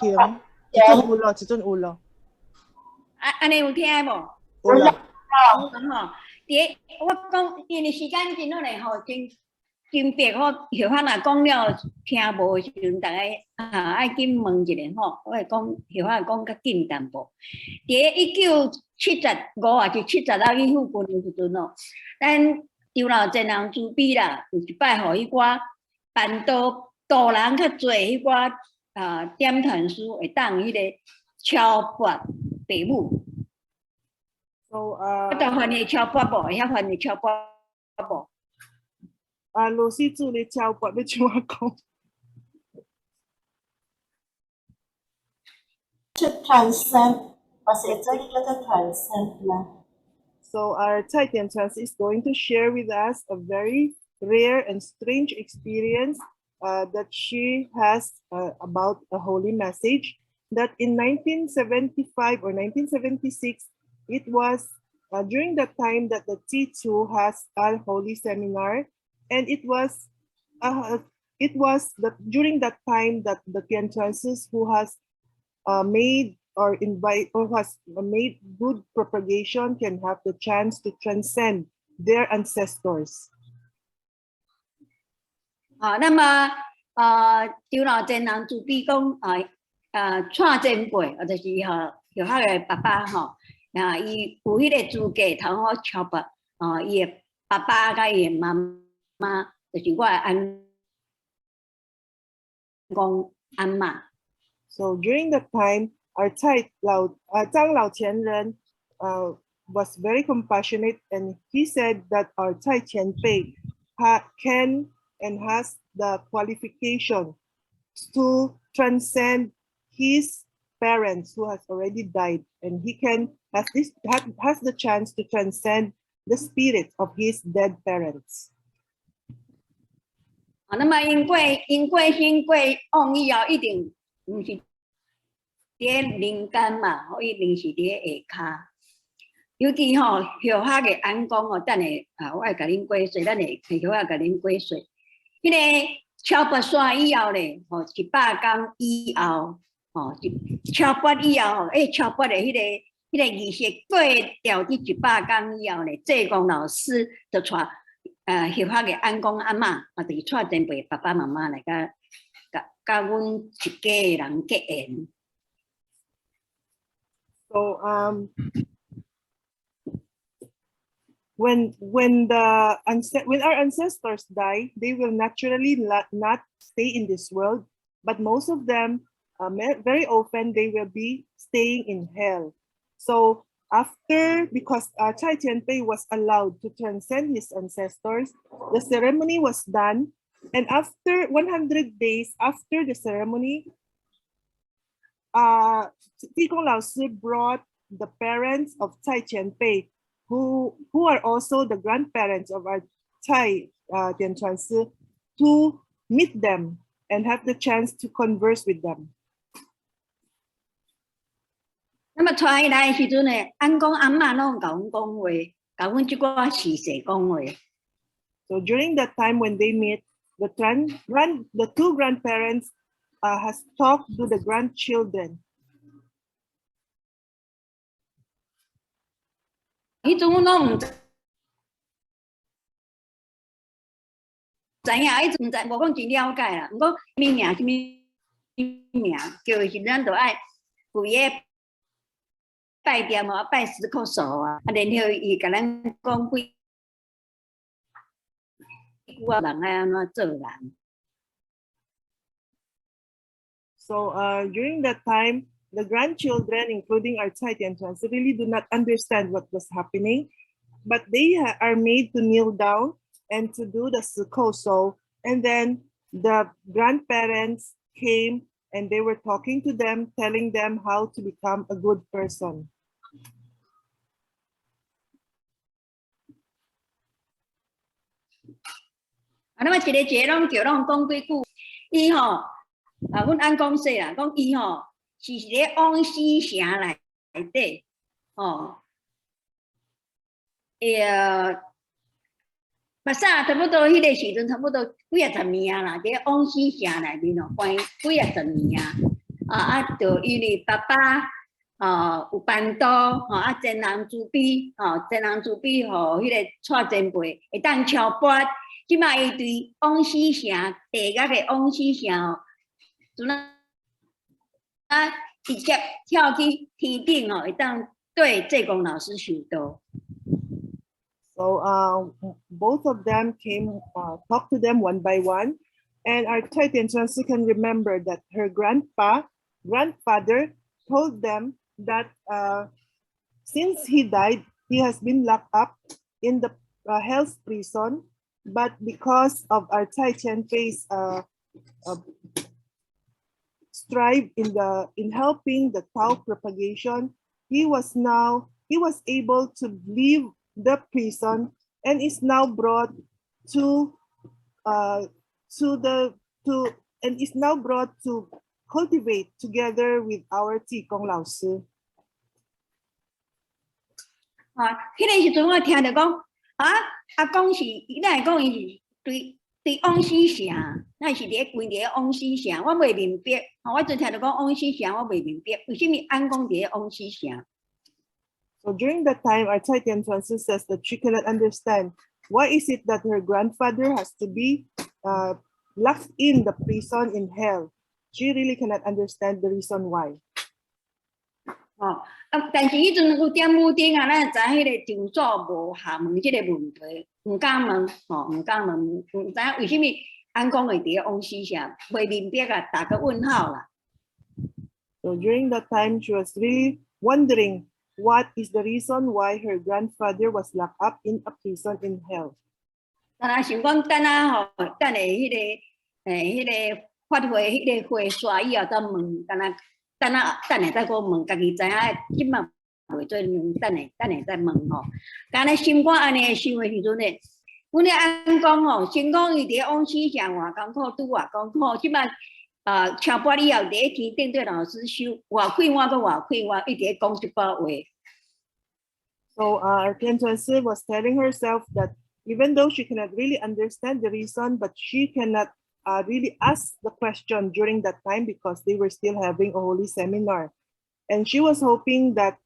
听，有咯，这阵有咯。安尼有听无？有啦。吼，我讲，因为时间真好咧吼，真别好，学校若讲了听无的时阵，大家爱紧问一下吼。我会讲学校讲较紧淡薄。伫1975还是76去附近的时阵哦，咱张老真人主笔啦，有一摆互迄寡办道人较侪迄寡点传书会当迄个敲拨父母。 So 我当翻译敲拨无，会晓翻译敲拨无？老师做你敲拨，要怎么讲？去 transcend， 我写这个叫做 transcend 啦。 So our Thai Trans is going to share with us a very rare and strange experience that she has about a holy message. That in 1975 or 1976, it was during that time that the T2 has a holy seminar, and it was during that time that the Tian Transes who has made or invite or has made good propagation can have the chance to transcend their ancestors. 那么张老真人主笔讲串前辈，或者是学校的爸爸伊有迄个资格通好敲拨伊的爸爸甲伊的妈妈，就是我的公阿嬷。So during that time, our Thai Zhang Lao Qianren was very compassionate, and he said that our Thai Qianpei can and has the qualification to transcend his parents who has already died, and he has the chance to transcend the spirit of his dead parents. 那么因过经过往以后，一定唔是伫人间嘛，一定是伫下骹。尤其学校嘅安公等下我会甲恁过说，咱会学校甲恁过说。迄个敲拨线以后咧，100天以后，敲拨以后，敲拨的迄个仪式过掉伫100天以后咧，济公老师就带学校嘅安公阿嬷，就是带前辈爸爸妈妈来甲阮一家人结缘。So when our ancestors die, they will naturally not stay in this world, but most of them, very often, they will be staying in hell. So because Chai Tianpei was allowed to transcend his ancestors, the ceremony was done, and after 100 days after the ceremony, Tikong Lao Si brought the parents of Chai Tianpei, who are also the grandparents of our Thai Tian Transi, to meet them and have the chance to converse with them. 那么带伊来的时阵呢，安公阿嬷拢甲阮讲话，甲阮即寡事实讲话。So during that time when they meet, the two grandparents has talked to the grandchildren. 迄阵我拢唔知影，迄阵唔知，无讲真了解啦。毋过名名什么名，叫是咱都爱规个拜店哦，拜石叩首啊，然后伊甲咱讲几久啊人爱安怎做人。So during that time, the grandchildren, including our Taitian ones, really do not understand what was happening, but they are made to kneel down and to do the sukoso. And then the grandparents came and they were talking to them, telling them how to become a good person. 那么一个拢叫拢讲几句，伊吼阮按讲说啦，讲伊吼是一个王死城内底，吼，目啥差不多迄个时阵差不多几啊十年啦，伫王死城内面哦，关几啊十年就因为爸爸有办道前人慈悲前人慈悲吼，迄个蔡前辈会当敲钵。 即摆伊对王死城地角的王死城阵直接跳去天顶会当对济公老师受道。So both of them came, talked to them one by one, and our Taitian Chansu can remember that her grandfather told them that since he died, he has been locked up in the hell's prison. But because of our Taitian face strive in helping the Tao propagation, he was able to leave the prison and is now brought to cultivate together with our Tikong Lao Sư. 迄个时阵我听着讲。 阿公是，伊来讲伊是对王死城，那是伫规个王死城，我袂明白。我就听着讲王死城，我袂明白，为什么按讲伫王死城？ So during that time, our Taitian Chansu says that she cannot understand why is it that her grandfather has to be locked in the prison in hell. She really cannot understand the reason why. 但是迄阵有点武顶啊，咱知迄个场所无下问即个问题，唔敢问，唔敢问，唔知为什么按讲会伫王死城，袂明白啊，打个问号啦。So during that time, she was really wondering what is the reason why her grandfather was locked up in a prison in hell. 但係想講等下吼，等下迄個發會迄個會刷以後再問，等下再個問，家己知影，即嘛袂做問，等下再問吼。敢若心肝安尼想的時陣咧，阮咧按講吼，先講伊伫王死城偌艱苦，拄偌艱苦，即嘛敲缽以後伫天頂對老師修，偌快活個偌快活，一直講一把話。So Tian Chuansi was telling herself that even though she cannot really understand the reason, but she cannot really ask the question during that time because they were still having a holy seminar. And she was hoping that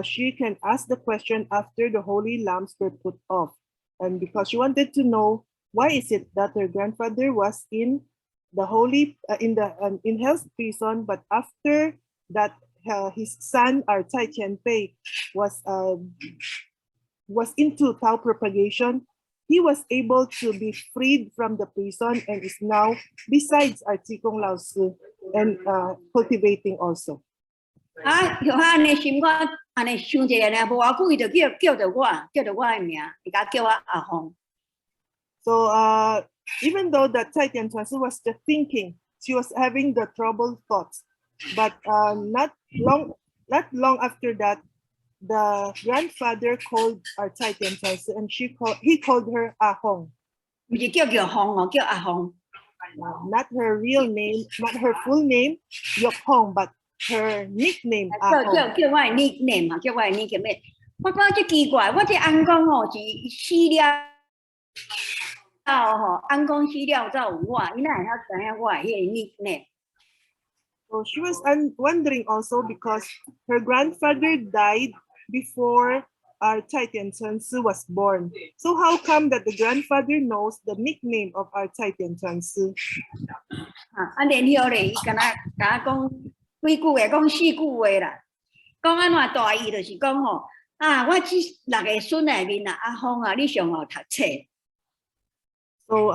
she can ask the question after the holy lamps were put off. And because she wanted to know why is it that her grandfather was in the holy, in hell's prison, but after that his son, our Tai Tianpei, was into Tao propagation, he was able to be freed from the prison and is now, besides our Tikong Lao Sư, and cultivating also. 有安尼心肝安尼想一下咧，无偌久伊就叫着我的名，伊甲叫我阿凤。So even though that Tai Tian Chuansi was just thinking, she was having the troubled thoughts, but not long after that, the grandfather called our Tai Tian Chuansi and he called her Ahong. 唔是叫鳳哦，叫阿鳳。Not her real name, not her full name, Yok Hong, but her nickname. 叫我的 nickname 啊，叫我的 nickname。我讲即奇怪，我这翁公吼是死了，安公死了才有我，伊哪会晓知影我迄个nickname？ So she was wondering also because her grandfather died before our Chai Tian Chun Su was born. So how come that the grandfather knows the nickname of our Chai Tian Chun Su? 然后咧，伊敢若甲我讲几句话，讲4句话啦。讲安怎大意就是讲吼，我这6个孙内面阿峰你上好读册。So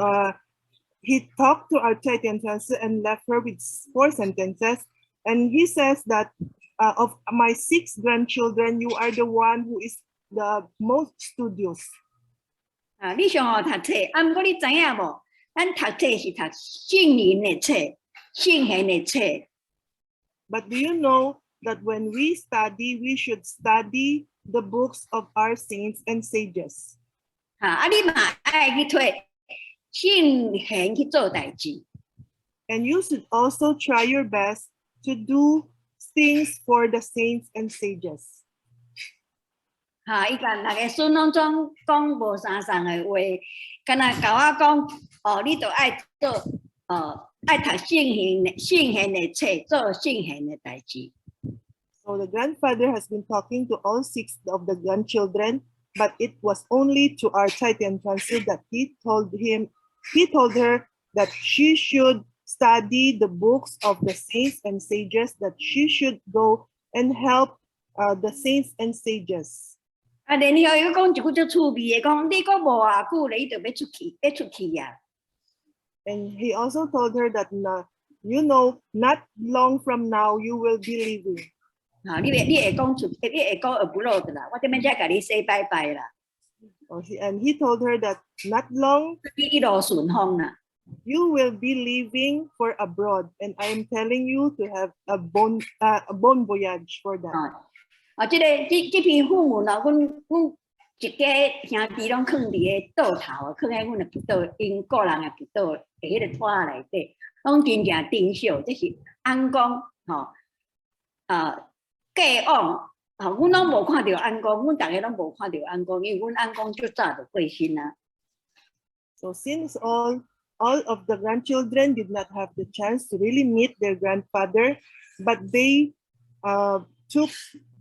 he talked to our Chai Tian Chun Su and left her with 4 sentences. And he says that of my 6 grandchildren, you are the one who is the most studious. 你上好读册，毋过你知影无？咱读册是读圣人的册，圣贤的册。But do you know that when we study, we should study the books of our saints and sages? 你嘛爱去替圣贤去做代志。And you should also try your best to do things for the saints and sages. 伊甲6个孙拢总讲无相同的话，敢若甲我讲，你著爱做，爱读圣贤的册，做圣贤的代志。So the grandfather has been talking to all 6 of the grandchildren, but it was only to our Chai Tian Chun Su that he told her that she should study the books of the saints and sages, that she should go and help the saints and sages. 然后伊讲一句足趣味的，讲你阁无偌久咧，伊就要出去啊。And he also told her that, you know, not long from now you will be leaving. 你会讲abroad 啦，我这边才甲你 say bye bye 啦。And he told her that not long 你一路顺风啦。you will be leaving for abroad, and I am telling you to have a bon voyage for that. 这篇副文啊，阮一家兄弟拢囥伫个岛头，囥喺阮的岛，因个人的岛的迄个拖内底，拢真正珍惜。这是安公嫁往阮拢无看到安公，阮大家拢无看到安公，因为阮安公就早就过身啦。So since all of the grandchildren did not have the chance to really meet their grandfather, but they took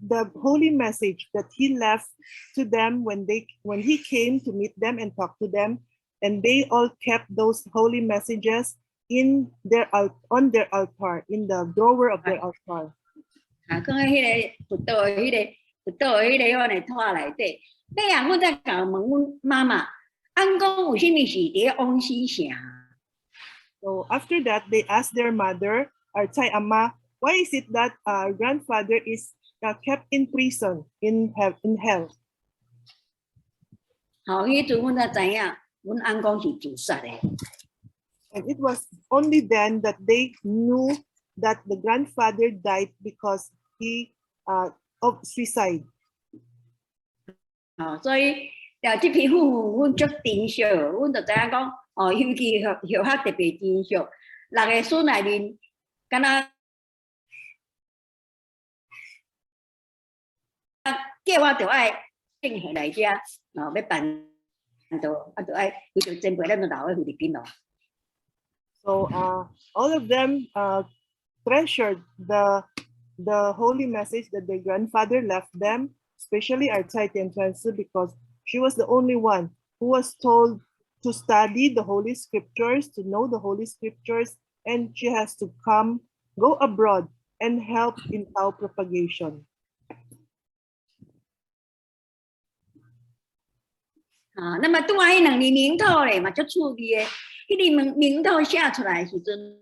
the holy message that he left to them when he came to meet them and talk to them, and they all kept those holy messages on their altar, in the drawer of their altar. 讲喺迄个佛道的迄个阮的拖内底，阮再甲问阮妈妈，安公为什么是伫王死城？ So after that, they asked their mother, our Chai Amma, why is it that our grandfather is kept in prison in hell? 迄阵阮才知影，阮安公是自杀的。And it was only then that they knew that the grandfather died because he of suicide. 所以这篇副文阮足珍惜，阮就知影讲，尤其学校特别珍惜。6个孙内面，敢若叫我着爱圣贤来遮，要办到，着爱为着前辈咱就留喺菲律宾咯。So all of them treasured the holy message that their grandfather left them, especially our Chai Tian Chun Su, because she was the only one who was told to study the Holy Scriptures, to know the Holy Scriptures, and she has to go abroad and help in Tao propagation. 那么拄仔迄2字名头咧嘛足趣味的，迄个名头写出来时阵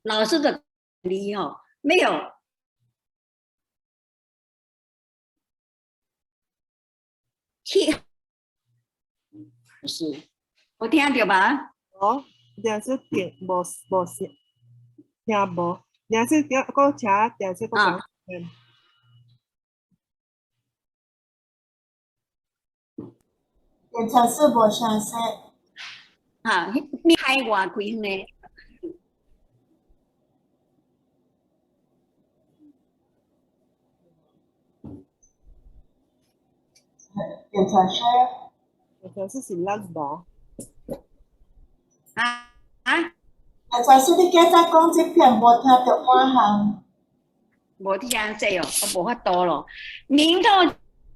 老师的理没有气，是，我听到吧？电视听无听无，电视讲请电视讲。检查是无相识。你海外开远的。检查是。传是是六吧？啊，传说你今仔讲这片无听到半项。无听这哦，我无法度咯。明头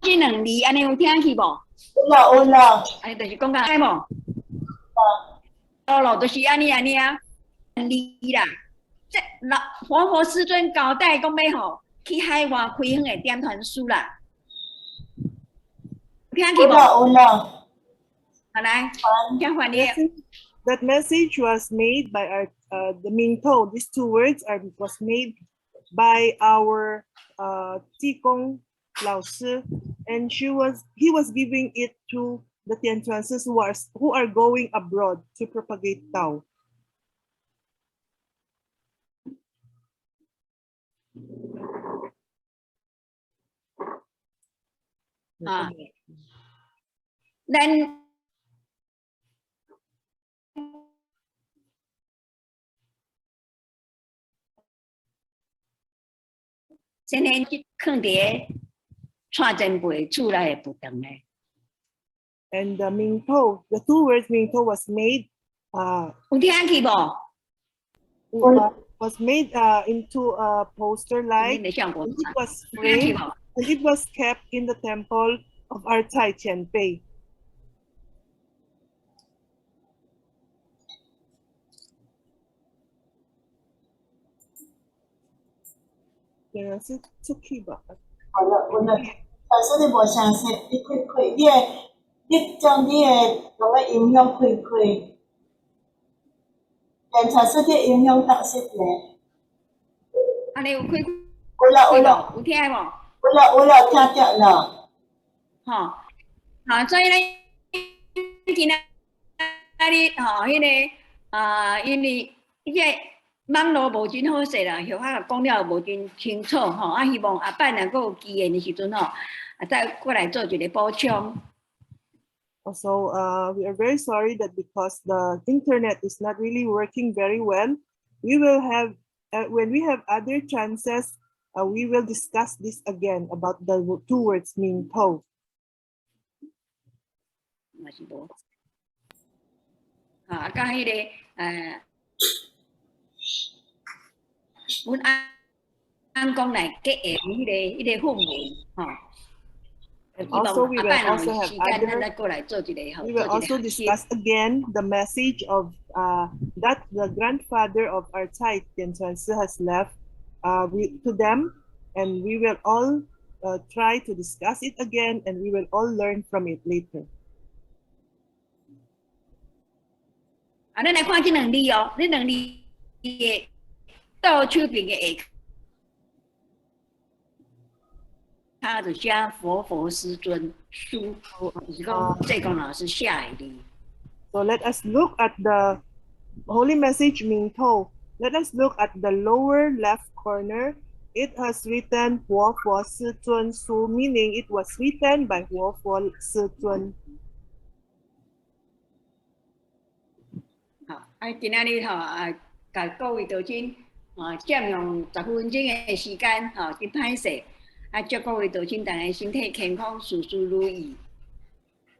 这两字，安尼有听去无？有啦有啦。安尼就是讲讲爱无？咯，就是安尼啊，字啦。这活佛师尊交代讲要吼去海外开远的点传书啦，听去无？有啦有啦。好来，听翻译。That message was made by our the Mingtou. These two words was made by our Qigong Lao Shi, and he was giving it to the Tianchuansis who are going abroad to propagate Tao. Then今天放伫串真辈厝内的不同的。And the Mingtou, the two words Mingtou was made 有听去无？ was made into a poster like, and it was framed, and it was kept in the temple of our Tai Tianpei. Yeah, it's okay, but 好了，有啦。传说你无相信，你开，你将你的那个音响开，连传说你音响当时咧。安尼有开？有啦有啦。有听无？有啦，听到啦。吼，所以咧，今仔日吼，迄个因为迄个网络无真好势啦，许发讲了无真清楚吼，希望下摆若有机会的时阵吼，再过来做一个补充。Also, we are very sorry that because the internet is not really working very well, we will have, when we have other chances, we will discuss this again about the two words mean Mingtou. 嘛是无，甲迄个阮翁讲来结下迄个父母吼。And also we will also have we will also discuss again the message of that the grandfather of our Tai Tianchuansi has left to them, and we will all try to discuss it again, and we will all learn from it later. 咱来看这两字哦，这两字的倒手边的下。他就写佛师尊书，就是讲这个呢是下一字。So let us look at the holy message Mingtou. Let us look at the lower left corner. It has written 活佛师尊书, meaning it was written by 活佛师尊。好，今仔日甲各位道亲占用10分钟的时间，真歹势。祝各位道亲大家身体健康，事事如意。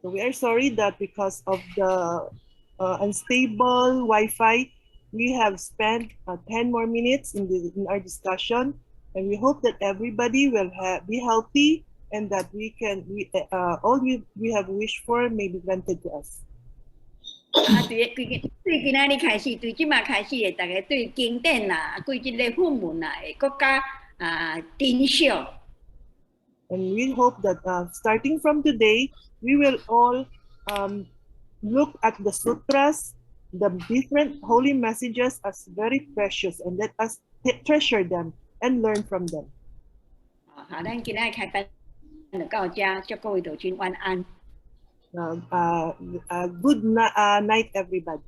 So we are sorry that because of the unstable Wi-Fi, we have spent 10 more minutes in our discussion, and we hope that everybody will be healthy and that all we have wished for may be granted to us. 对今仔日开始，对即马开始的，大家对经典啦，对即个父母啦，会更加珍惜。And we hope that starting from today, we will all look at the sutras, the different holy messages as very precious, and let us treasure them and learn from them. 好，咱今仔开班就到这，祝各位道亲晚安。Good night, everybody.